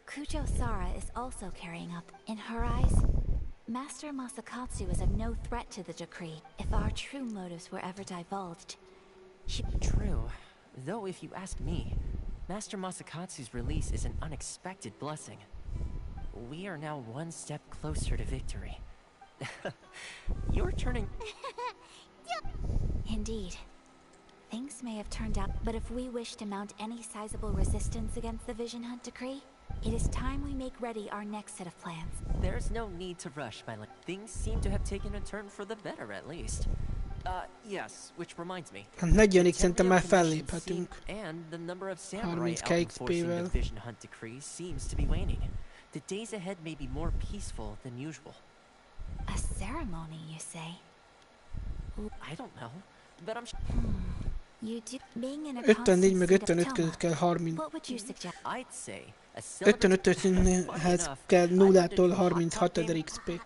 Kujo-Sara is also carrying up. In her eyes, Master Masakatsu is of no threat to the decree. If our true motives were ever divulged, True. Though if you ask me, Master Masakatsu's release is an unexpected blessing. We are now one step closer to victory. You're turning... Indeed. Things may have turned out, but if we wish to mount any sizable resistance against the Vision Hunt decree, it is time we make ready our next set of plans. There's no need to rush, my love. Things seem to have taken a turn for the better, at least. Yes, which reminds me. A 40-ig szerintem már felléphetünk. And the number of samurai 30 out enforcing the Vision Hunt decree seems to be waning. The days ahead may be more peaceful than usual. A ceremony, you say? I don't know, but I'm You do being in a 54 meg constant state 55 of között kell 30. What would you suggest? I'd say a 55 színhez kell 0-tól 36.000 XP.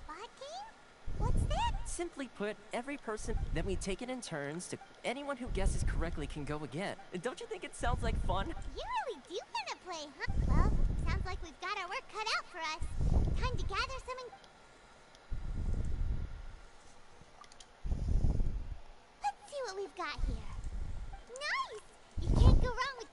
Simply put, every person that we take it in turns to anyone who guesses correctly can go again. Don't you think it sounds like fun? You really do want to play, huh? Well, sounds like we've got our work cut out for us. Time to gather some. Let's see what we've got here. Nice! You can't go wrong with.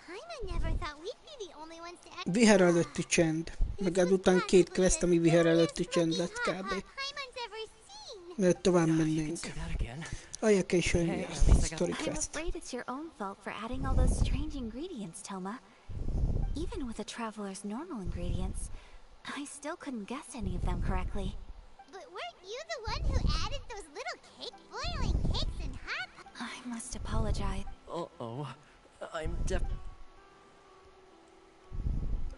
Paimon never thought we'd be the only ones to act. Viher előtti csend. Meg ezután 2 quest, ami viher előtti csend lett kb. Mert tovább mennénk. Ajánlásai story I'm quest. afraid it's your own fault for adding all those strange ingredients, Toma. Even with a traveler's normal ingredients, I still couldn't guess any of them correctly. But weren't you the one who added those little boiling cakes and hot? I must apologize. Uh-oh. I'm deaf.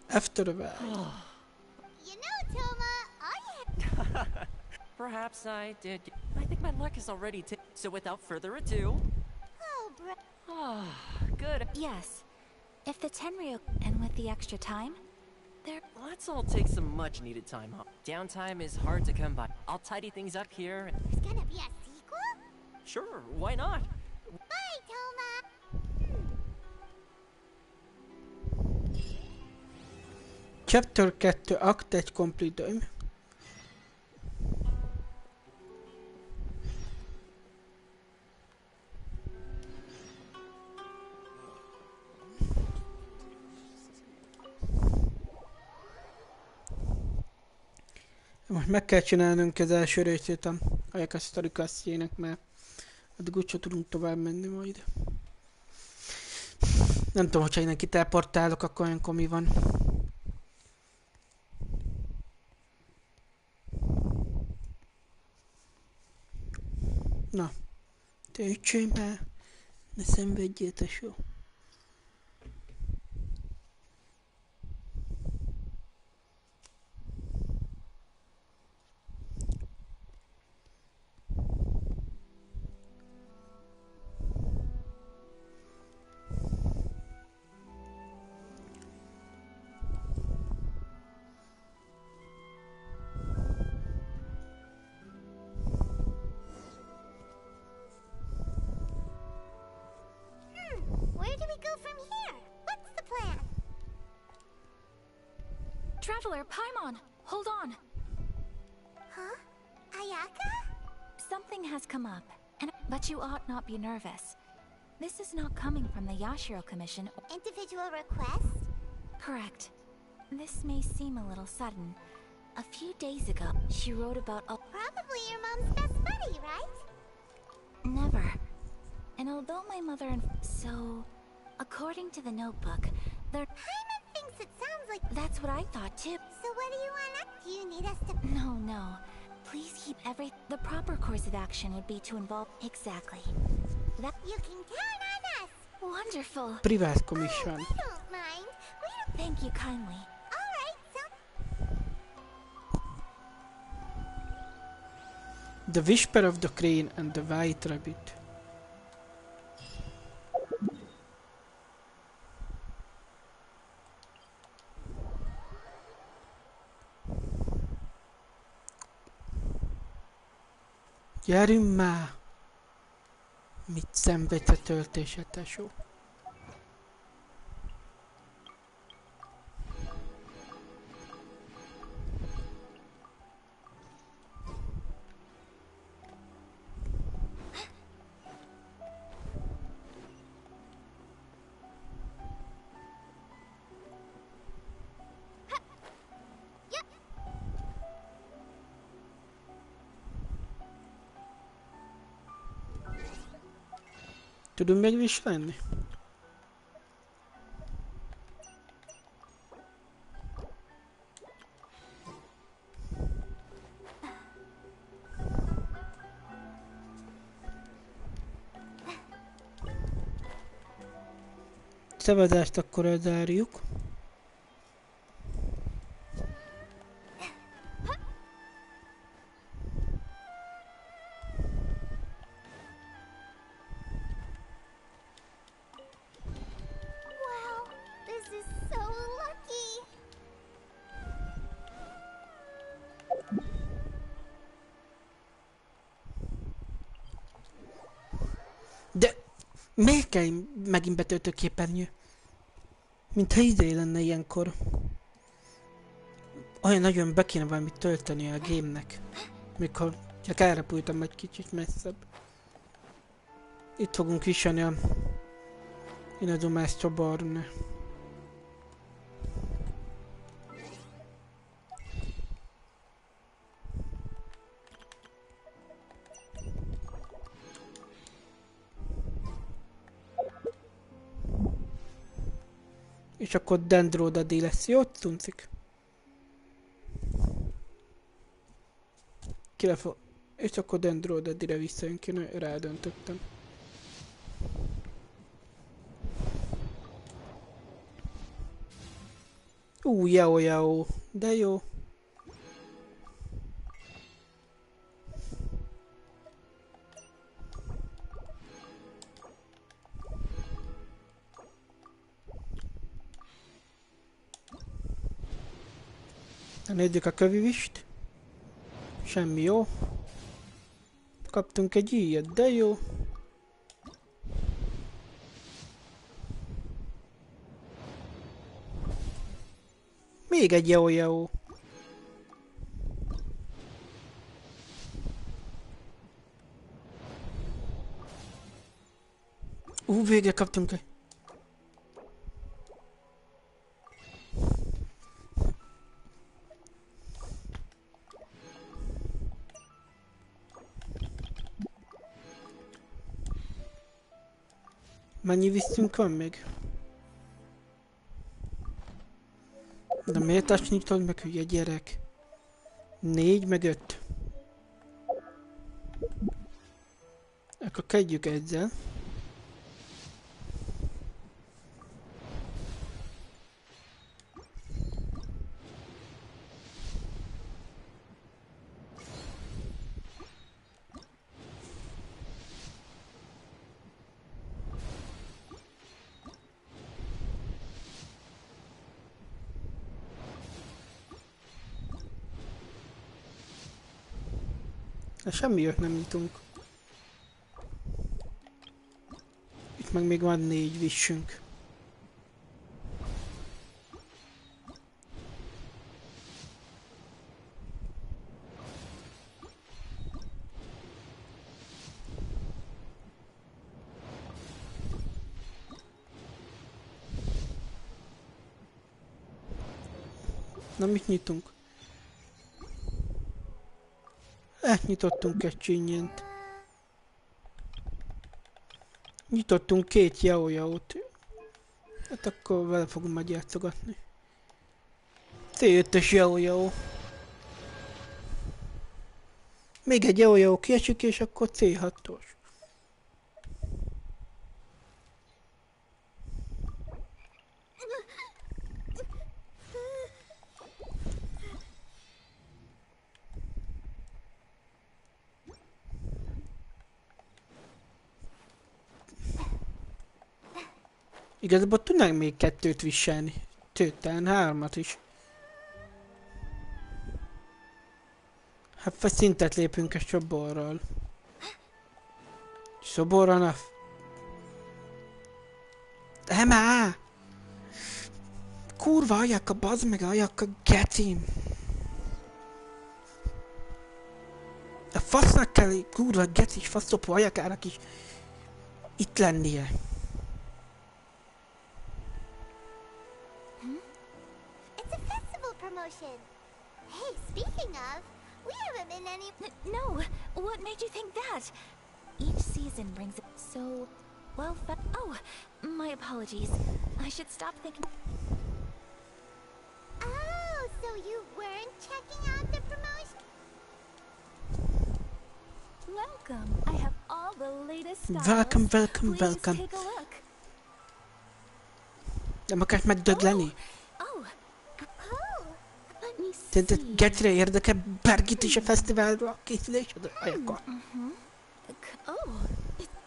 After a while. You know, Toma, Perhaps I did. I think my luck is already so without further ado. Oh, bro. Good. Yes. If the Tenryou and with the extra time, Let's all take some much-needed time off. Downtime is hard to come by. I'll tidy things up here. There's gonna be a sequel? Sure, why not? Bye, Toma. Chapter 2 Act 1 Complete. Most meg kell csinálnunk az első részét a Story Questjének, mert addig úgyse tudunk tovább menni majd. Nem tudom, hogyha innen kitelportálok, akkor olyankor mi van. Na, töltsön már, ne szenvedjél, tesó. Where do we go from here? What's the plan? Traveler, Paimon, hold on. Huh? Ayaka? Something has come up, but you ought not be nervous. This is not coming from the Yashiro Commission. Individual request? Correct. This may seem a little sudden. A few days ago, she wrote about Probably your mom's best buddy, right? Never. And although my mother so, according to the notebook, there... Paimon thinks it sounds like... That's what I thought too. So what do you want? Do you need us to... No. Please keep the proper course of action would be to involve... Exactly. That... You can count on us! Wonderful. Privát commission. We don't mind. We don't... Thank you kindly. Alright, so... The Whisper of the Crane and the White Rabbit. Gyerünk már! Mit szenvedsz a töltése, tesó? Tudunk megviselni? Szavazást akkor elzárjuk. Miért kell megint betöltő képernyő? Mintha idő lenne ilyenkor. Olyan nagyon be kéne valamit tölteni a gémnek. Mikor csak elrepültem egy kicsit messzebb. Itt fogunk viselni a Inazumás csabarn. És akkor Dendrodadi lesz, jó, Cuncik? És akkor Dendrodadire visszajönk, én rádöntöttem. Jó, de jó. Nézzük a kövivist. Semmi jó. Kaptunk egy ilyet, de jó. Még egy jó. Végre kaptunk egy. Mennyi visszünk van még? De miért azt nyitod meg, hülye gyerek? 4 meg 5. Akkor kezdjük ezzel. De semmiért nem jutunk. Itt meg még van 4 wishünk. Na mit nyitunk? Nyitottunk egy csinyent. Nyitottunk 2 jaó-jaót. Hát akkor vele fogom majd játszogatni. C5-ös jaó-jaó. Még egy jaó-jaó kiesik és akkor C6-os. Igazából tudnánk még 2-t viselni. Sőt, talán 3-at is. Hát vagy szintet lépünk a szoborral. Szoborral a... Emá! Kurva ajak a bazd meg ajak a gecim! A fasznak kell, kurva gecis faszopó ajakának is itt lennie. Promotion. Hey, speaking of, we haven't been any... No, what made you think that? Each season brings it so well fed. Oh, my apologies. I should stop thinking. Oh, so you weren't checking out the promotion? Welcome. I have all the latest styles. Welcome. Please take a look. Nem akarsz megdögleni? Te gecire érdekel bárkit is a fesztiválra készülésed? Ajakor. Oh,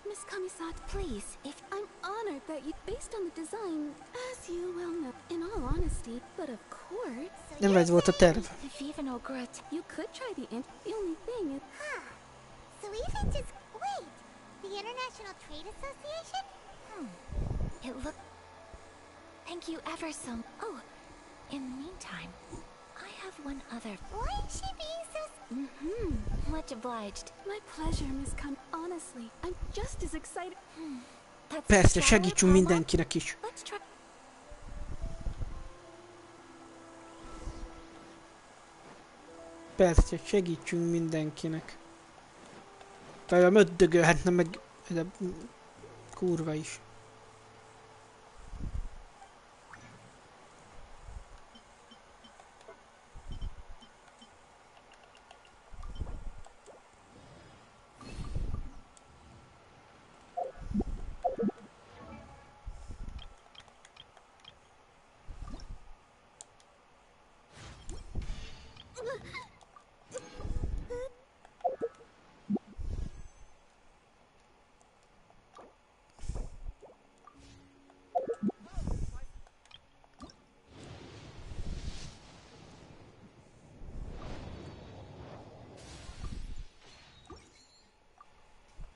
Miss Kamisat, please. If I'm honored that you, based on the design, as you well know, in all honesty, but of course. Nem ez volt a terv. If even Ogret, you could try the only thing is. Huh. So even just wait, the International Trade Association? It look. Thank you ever so. Oh, in the meantime. I have one other. Why is she being so... Much obliged. My pleasure, Miss Honestly, I'm just as excited. Persze, segítsünk mindenkinek is. Let's try. Persze, segítsünk mindenkinek. Talán öddögölhetne meg ez a kurva is.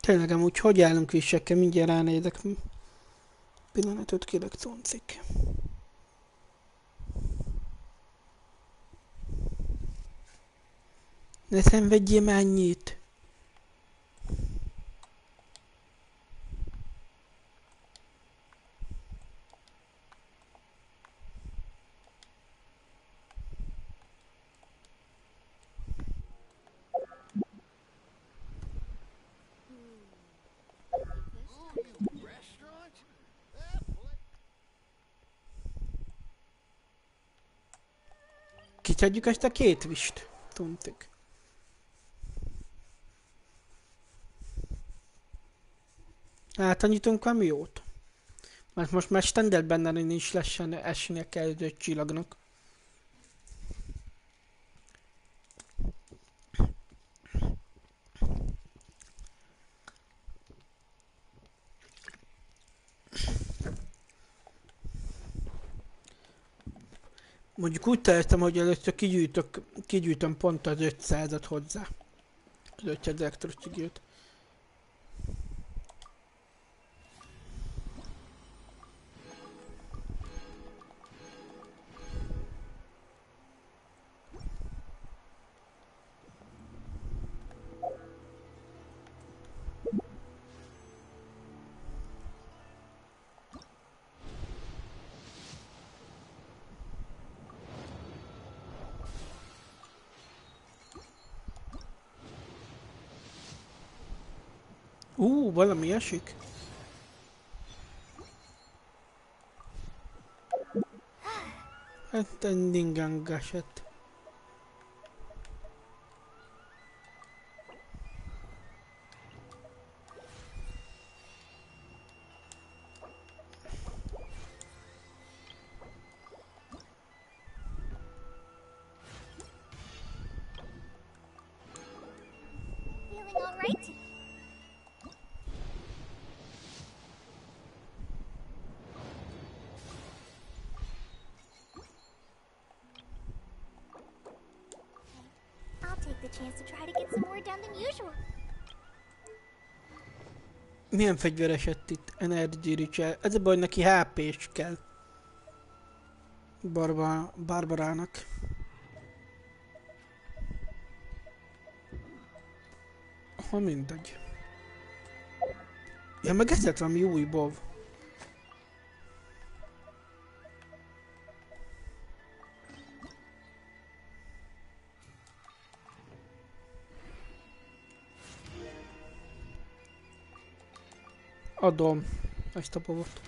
Tényleg amúgy hogy állunk vissekkel, mindjárt ránézek. Pillanatot kérek, Concik. Ne szenvedjél már annyit. Kicsadjuk ezt a 2 wist, Tuntik. Átanítunk valami jót. Mert most már standard benne nincs lesen esnie kezdő csillagnak. Mondjuk úgy tehetem, hogy először kigyűjtöm pont az 500-at hozzá. Az 500 elektrocsigőt. Valami esik. Hát endingen esett. Feeling all right? I'll take the chance to try to get some more done than usual. Milyen fegyver esett itt? Energy Richel. Ez a baj, neki HP-s kell. Barbarának. Ha mindegy. Ja, meg ez lett valami új bov. Adom ezt a bovot.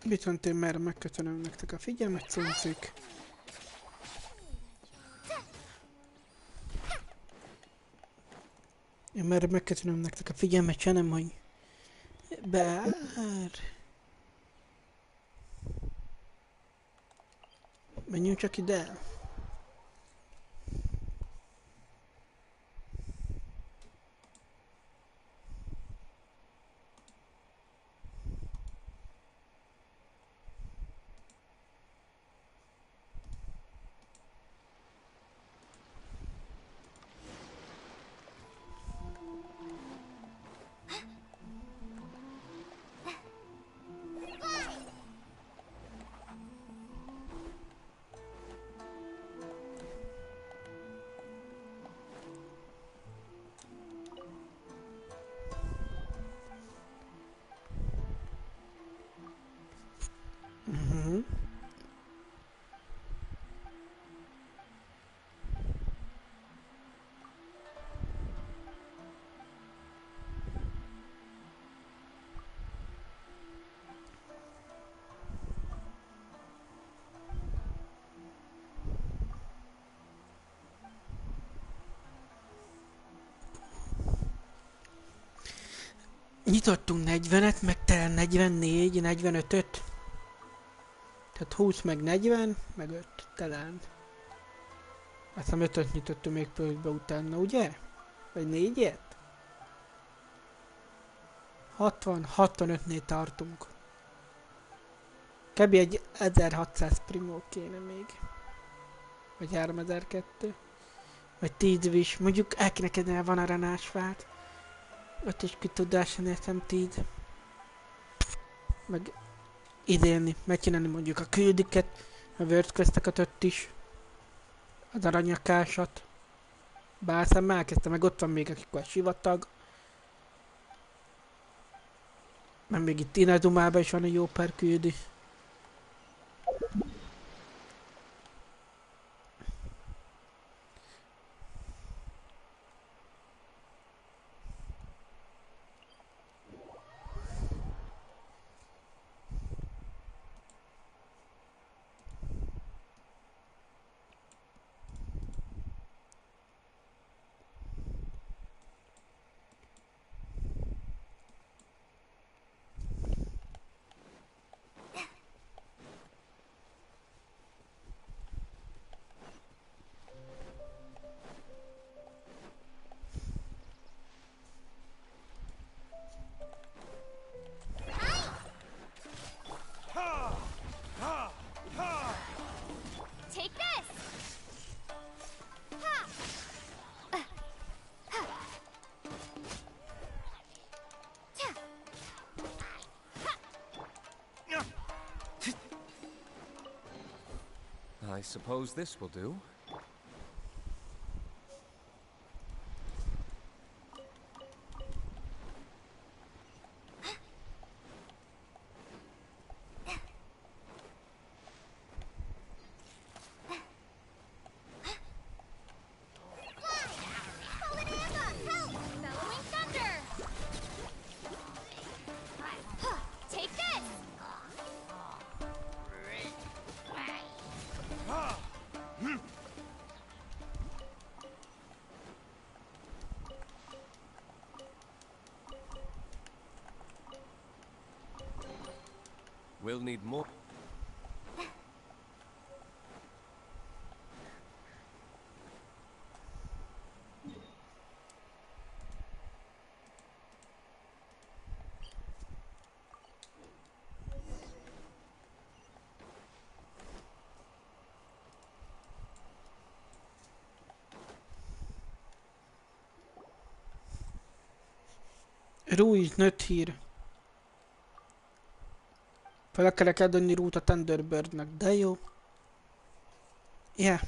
Viszont én már megköszönöm nektek a figyelmet, cincik. Én már megköszönöm nektek a figyelmet, se nem, hogy bár... Menjünk csak ide. Nyitottunk 40-et, meg talán 44, 45-öt. Tehát 20 meg 40, meg 5 talán. Azt hiszem 5-öt nyitottunk még be utána, ugye? Vagy 4-et? 65-nél tartunk. Kb. Egy 1600 primó kéne még. Vagy 3002. Vagy 10 wish. Mondjuk el kéne kezdeni a vanaranásfát. Ott is kitudásra néztem 10. Meg idélni, megcsinálni mondjuk a küldiket, a worldquesteket ott is. Az aranyakásat. Bár aztán már elkezdtem, meg ott van még akik a sivatag. Mert még itt Inazumában is van egy jó pár küldi. I suppose this will do. We'll need more. Rúj, nőtt hír. Fel akarok adni rút a Thunderbirdnek, de jó. Yeah.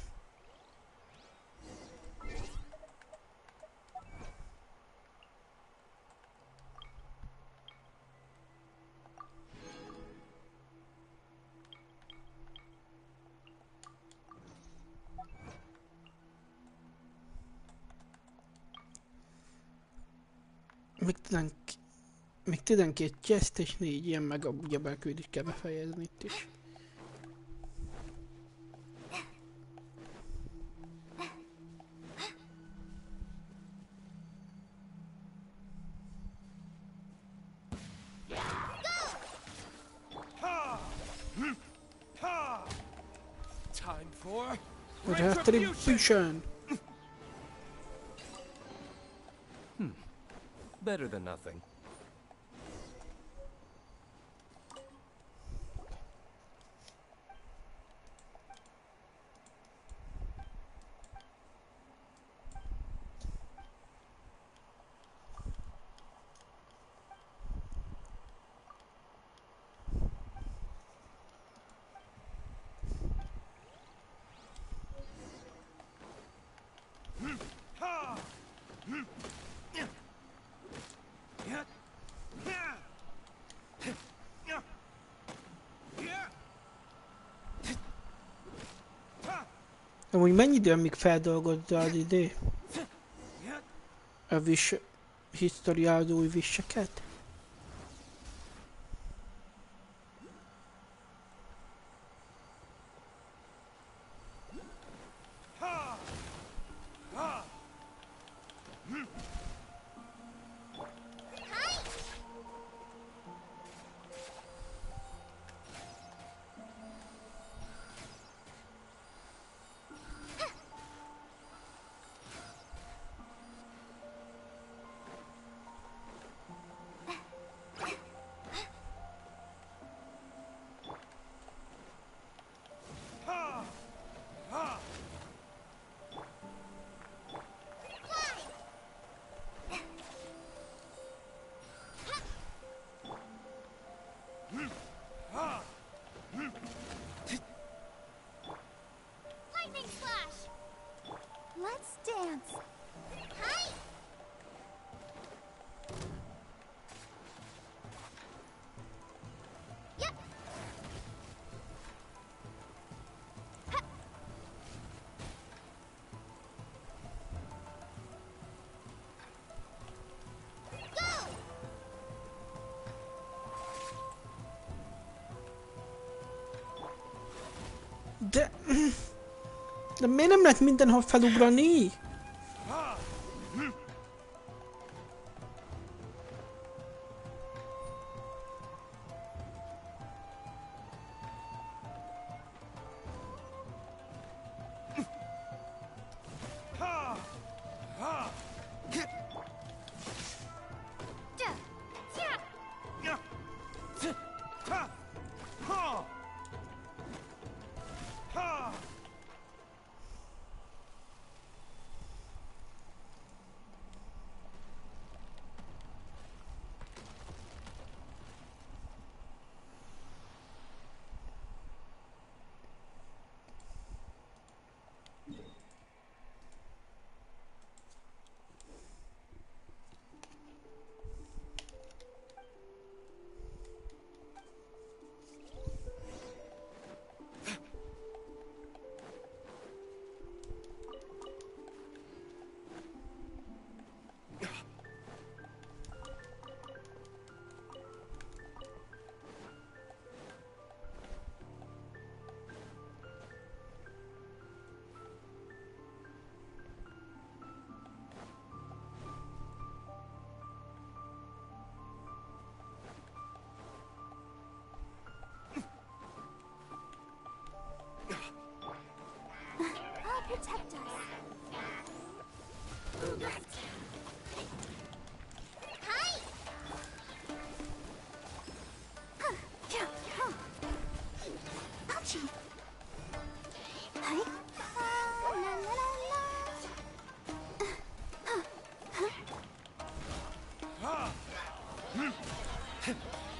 Még 12 chest és 4 ilyen meg ugye belküldik kell befejezni itt is. Time for retribution. Better than nothing. Amúgy mennyi idő, amíg feldolgozza az idő? A wish historiázó új wisheket? De miért nem lehet mindenhol felugrani?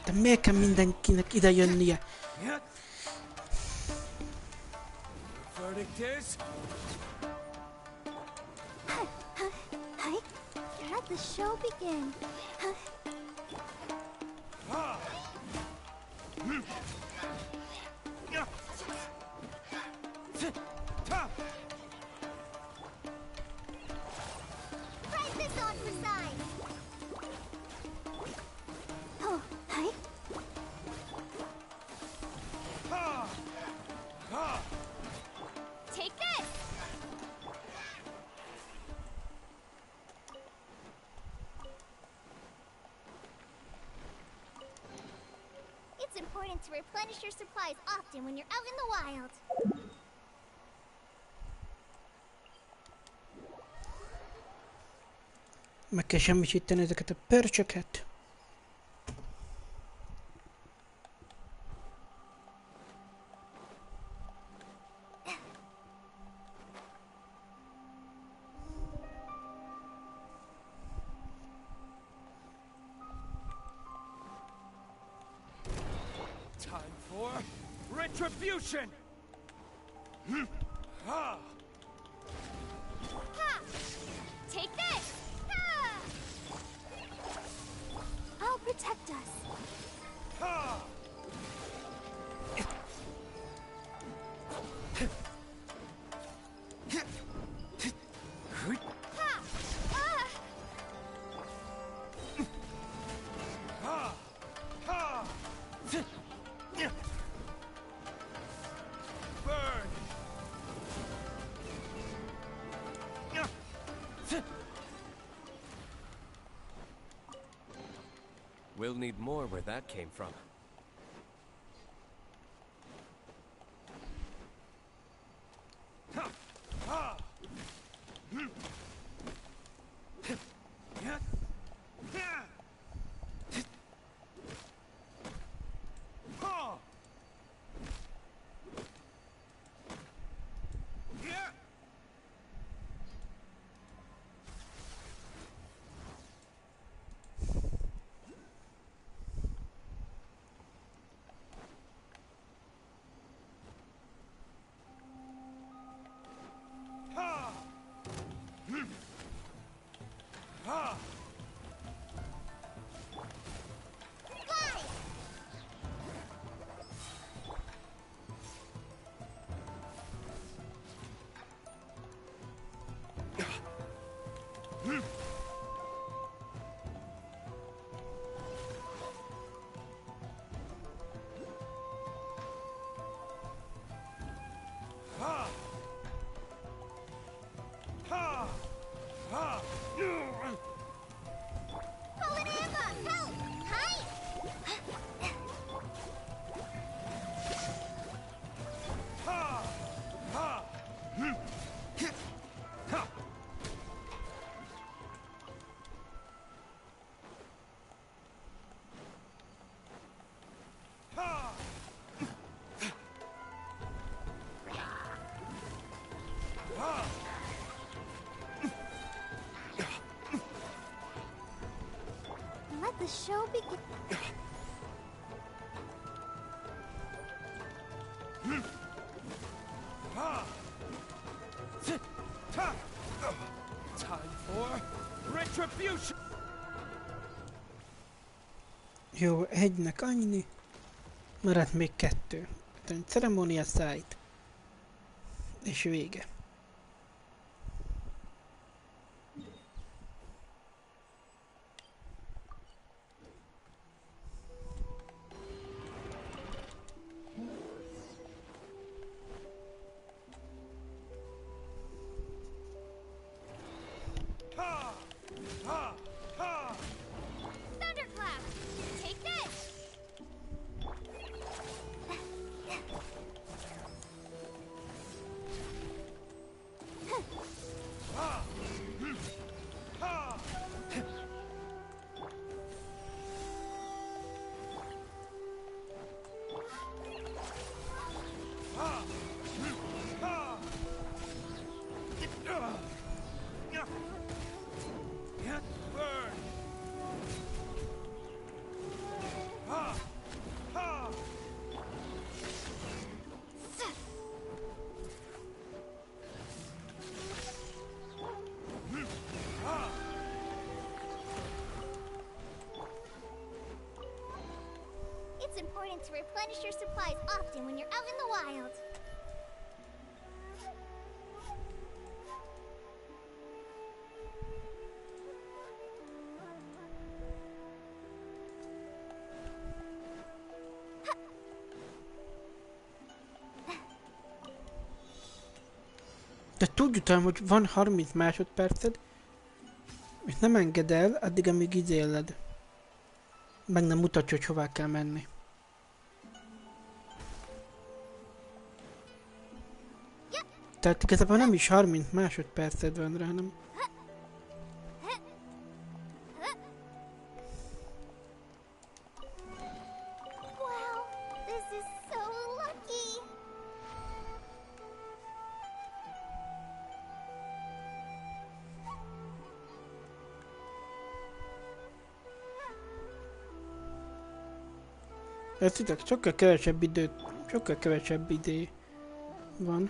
De miért kell mindenkinek ide jönnie? Verdict is? Let the show begin. Try this on for size. Oh, hi. Take this! It's important to replenish your supplies often when you're out in the wild. Meg kell semmisíteni ezeket a pörcsöket. Time for retribution! Ha! Take this! Ha! I'll protect us. Ha! Ah! Burn! We'll need more where that came from. Fallen Emma, help! Hi! Let the show begin. Time for retribution! Jó, egynek annyi. Maradt még 2. Egy ceremónia site. És vége. Thunderclap! Take this! It's important to replenish your supplies often when you're out in the wild. De tudj utána, hogy van 30 másodperced, és nem engedd el, addig amíg izéled. Meg nem mutatja, hogy hová kell menni. Tehát igazából nem is 30 másodperced van rá, hanem... Wow, this is so lucky. Értitek, sokkal kevesebb idő van.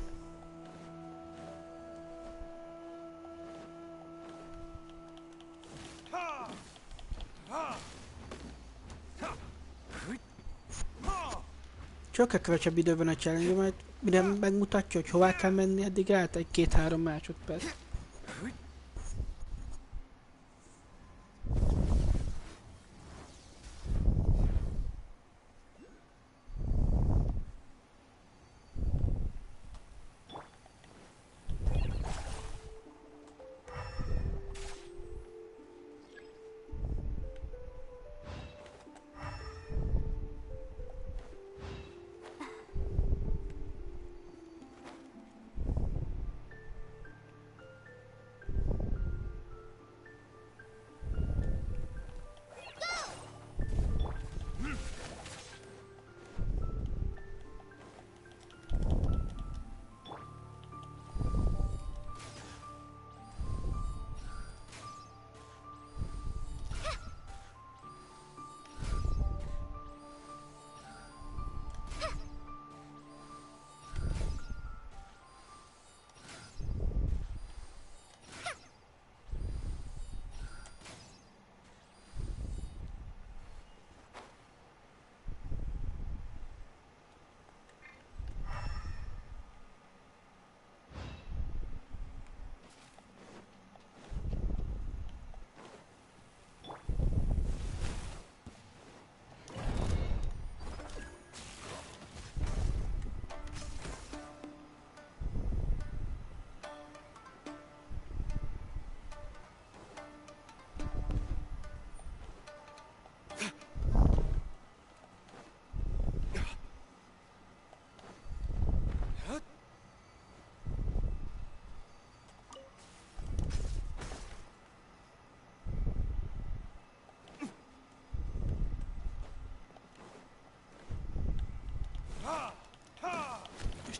Sokkal kevesebb idő van a challenge, mert mire megmutatja, hogy hová kell menni, addig állt egy 2-3 másodperc.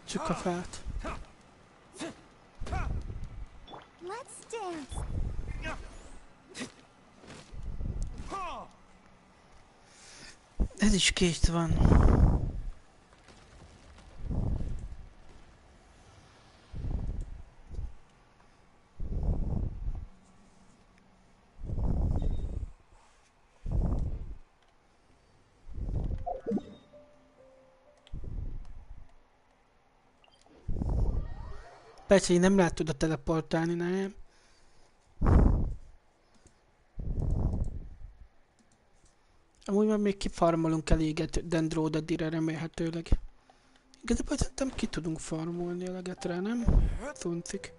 Csak a fát. Let's dance. Ez is kész van. Persze, én nem látod a teleportálni, nem? Amúgy már még kifarmolunk eléget dendródadire remélhetőleg. Igazából szerintem ki tudunk farmolni elegetre, nem? Szuncik.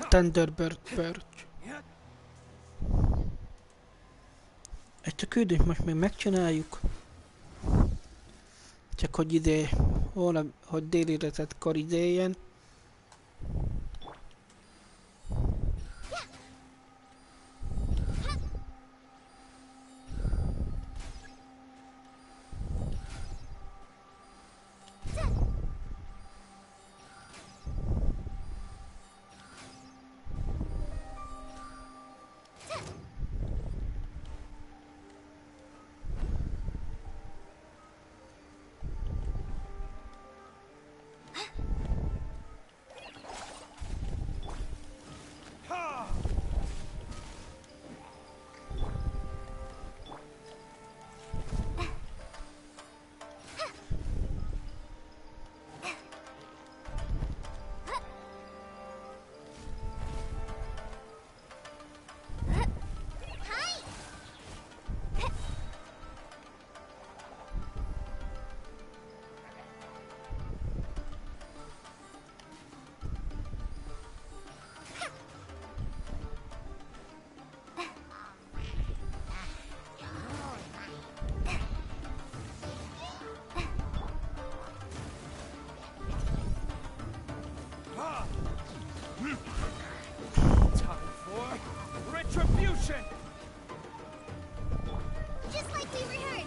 Thunderbird Perch. Ezt a küldőt most még megcsináljuk. Csak hogy ide, hogy délire tett kor idején. Just like we rehearsed.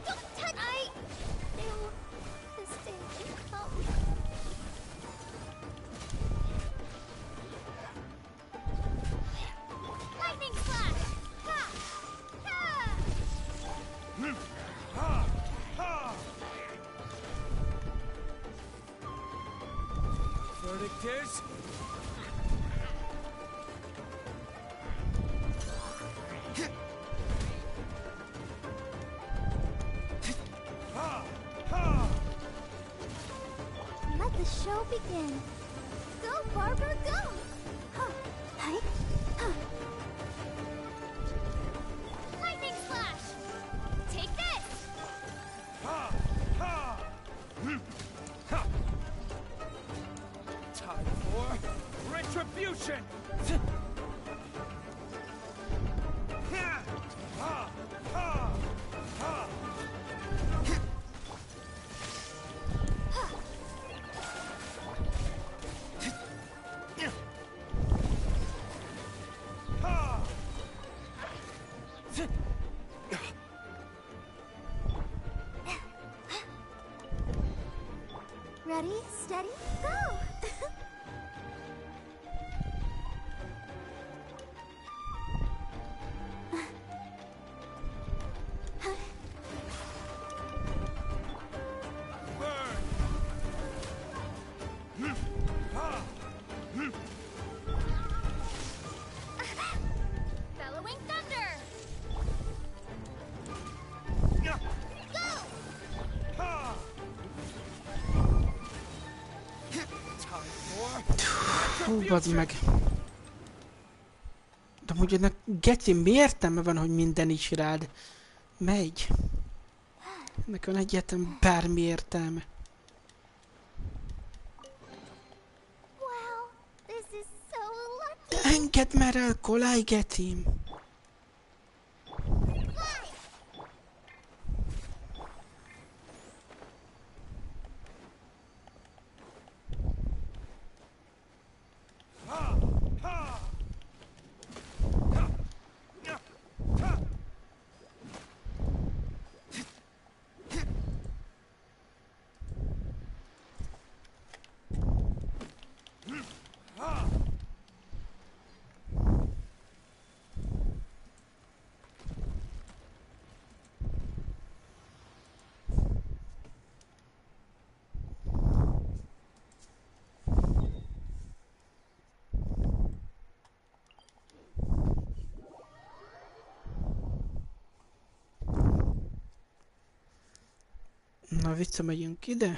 Don't touch. I knew this day would come. Lightning flash. Ha! Ha! Verdict is... Let the show begin. Go, Barbara, go! Huh. Hi. Huh. Lightning flash! Take this! Time for retribution! Ready, steady, go! Bellowing thunder! Hú, bazd meg. De amúgy ennek geci, mi értelme van, hogy minden is rád megy? Ennek van egyáltalán bármi értelme. Wow, this is so De lucky! engedd már el, koláj gecim! Na, visszamegyünk ide.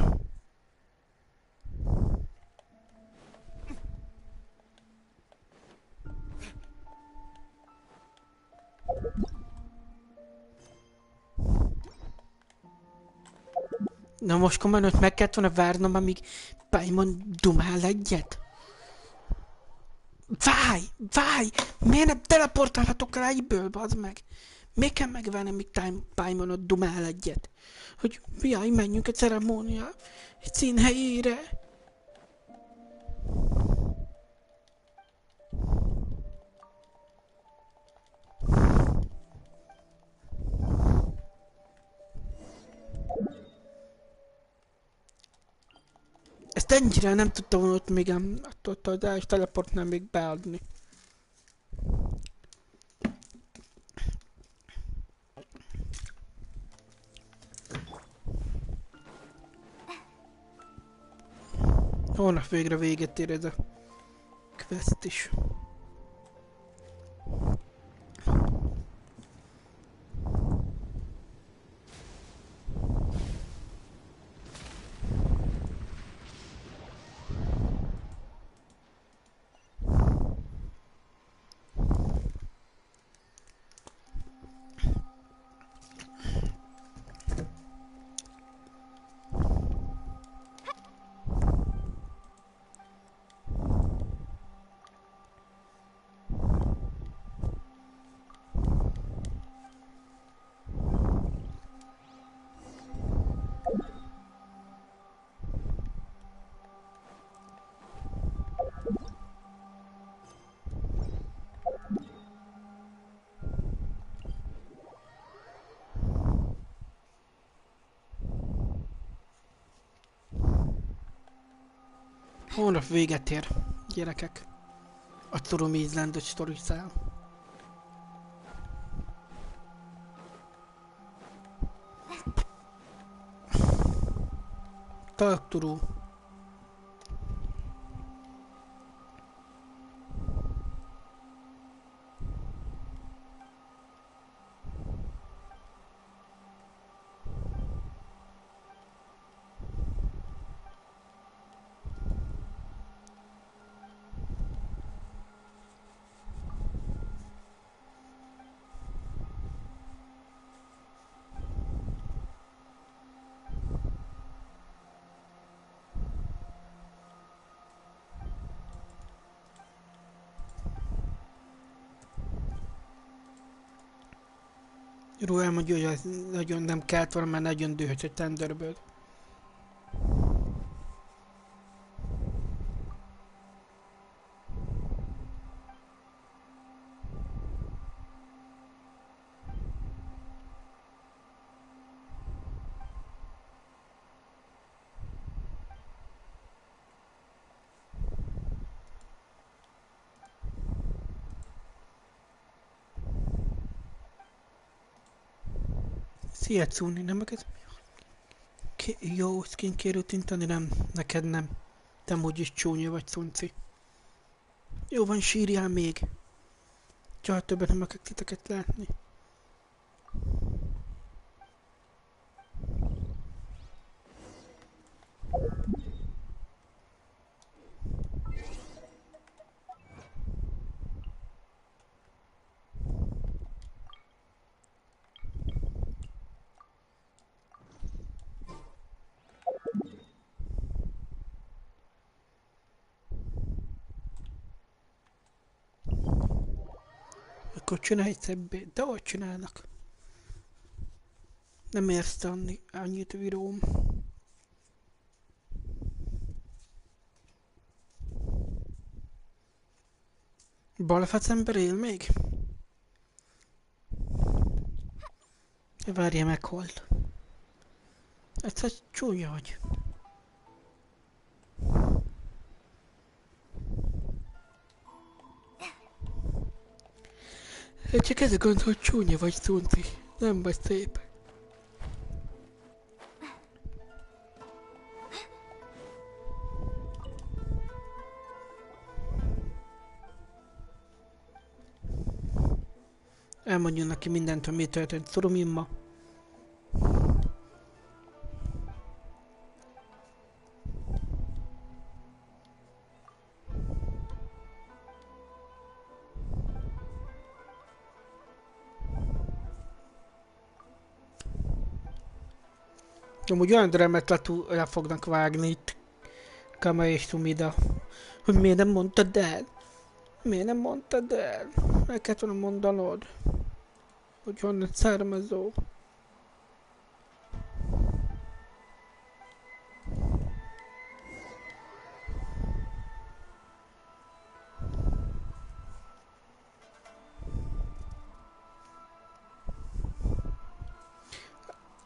Na most komolyan, hogy meg kellett volna várnom, amíg Paimon dumál egyet? Várj! Miért nem teleportálhatok rá egyből, bazd meg? Miért kell megvárni, amíg Paimon ott dumál egyet? Hogy jaj, menjünk a ceremónia színhelyére. Ezt ennyire nem tudtam volna ott még attól a teleportnál még beadni. Holnap végre véget ér ez a quest is. Holnap véget ér, gyerekek. A Tudom Islandot sztoriszál. Talkturu. Ró elmondja, hogy ez nagyon nem kellett volna, mert nagyon dühös a Thunderbird. Szia, Cuni, nem neked? Jó, skincare rutintani nem, neked nem. Te amúgy is csúnya vagy, Cunci. Jó van, sírjál még. Csak többet nem akarok titeket látni. Akkor csinálj szebbé, de hogy csinálnak? Nem érsz annyit viróm. Balfac ember él még? Várja, meghalt. Egyszer csúnya vagy. Csak ez a gond, hogy csúnya vagy, Cunci. Nem vagy szép. Elmondjon neki mindent, hogy mi történt Turumin ma. Amúgy olyan dremet le fognak vágni itt. Kama és Sumida. Hogy miért nem mondtad el? Miért nem mondtad el? El kellett volna mondanod. Hogy honnan származó.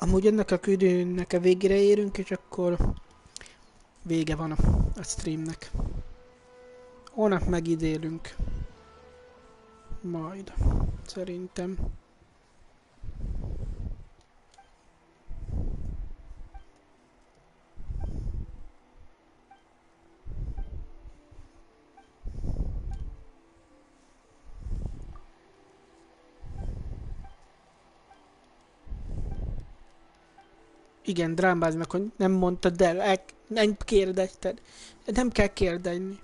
Amúgy ennek a küldőnek a végére érünk, és akkor vége van a streamnek. Holnap megidélünk. Majd. Szerintem. Igen, drámázd meg, hogy nem mondtad el, nem kérdezted. Nem kell kérdezni.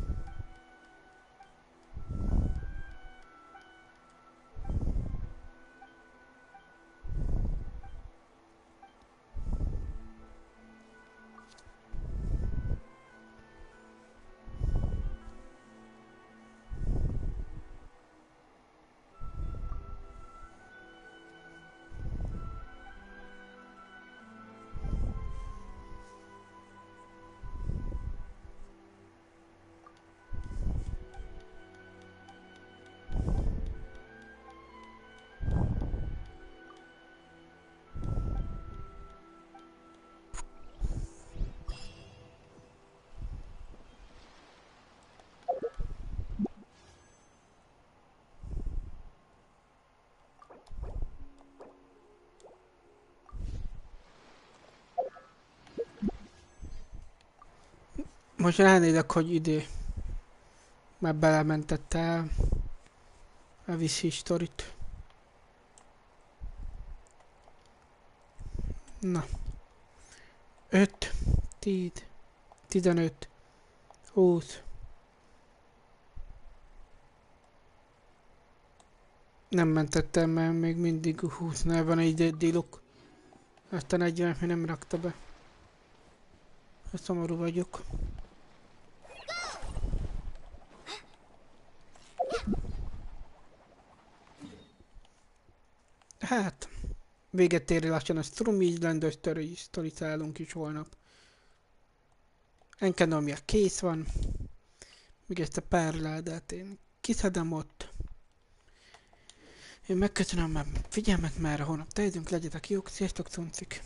Most ránézek, hogy idő. Már belementette a Wish History-t. Na. 5, 10, 15, 20. Nem mentettem, mert még mindig 20-nál van egy díluk. Aztán 40 nem rakta be. Szomorú vagyok. Hát, véget ér lassan a Strum Island sztorizálunk is holnap. Enkenomia kész van. Még ezt a párládát én kiszedem ott. Én megköszönöm a figyelmet, már holnap teljünk, legyetek jók, sziasztok, cuncik!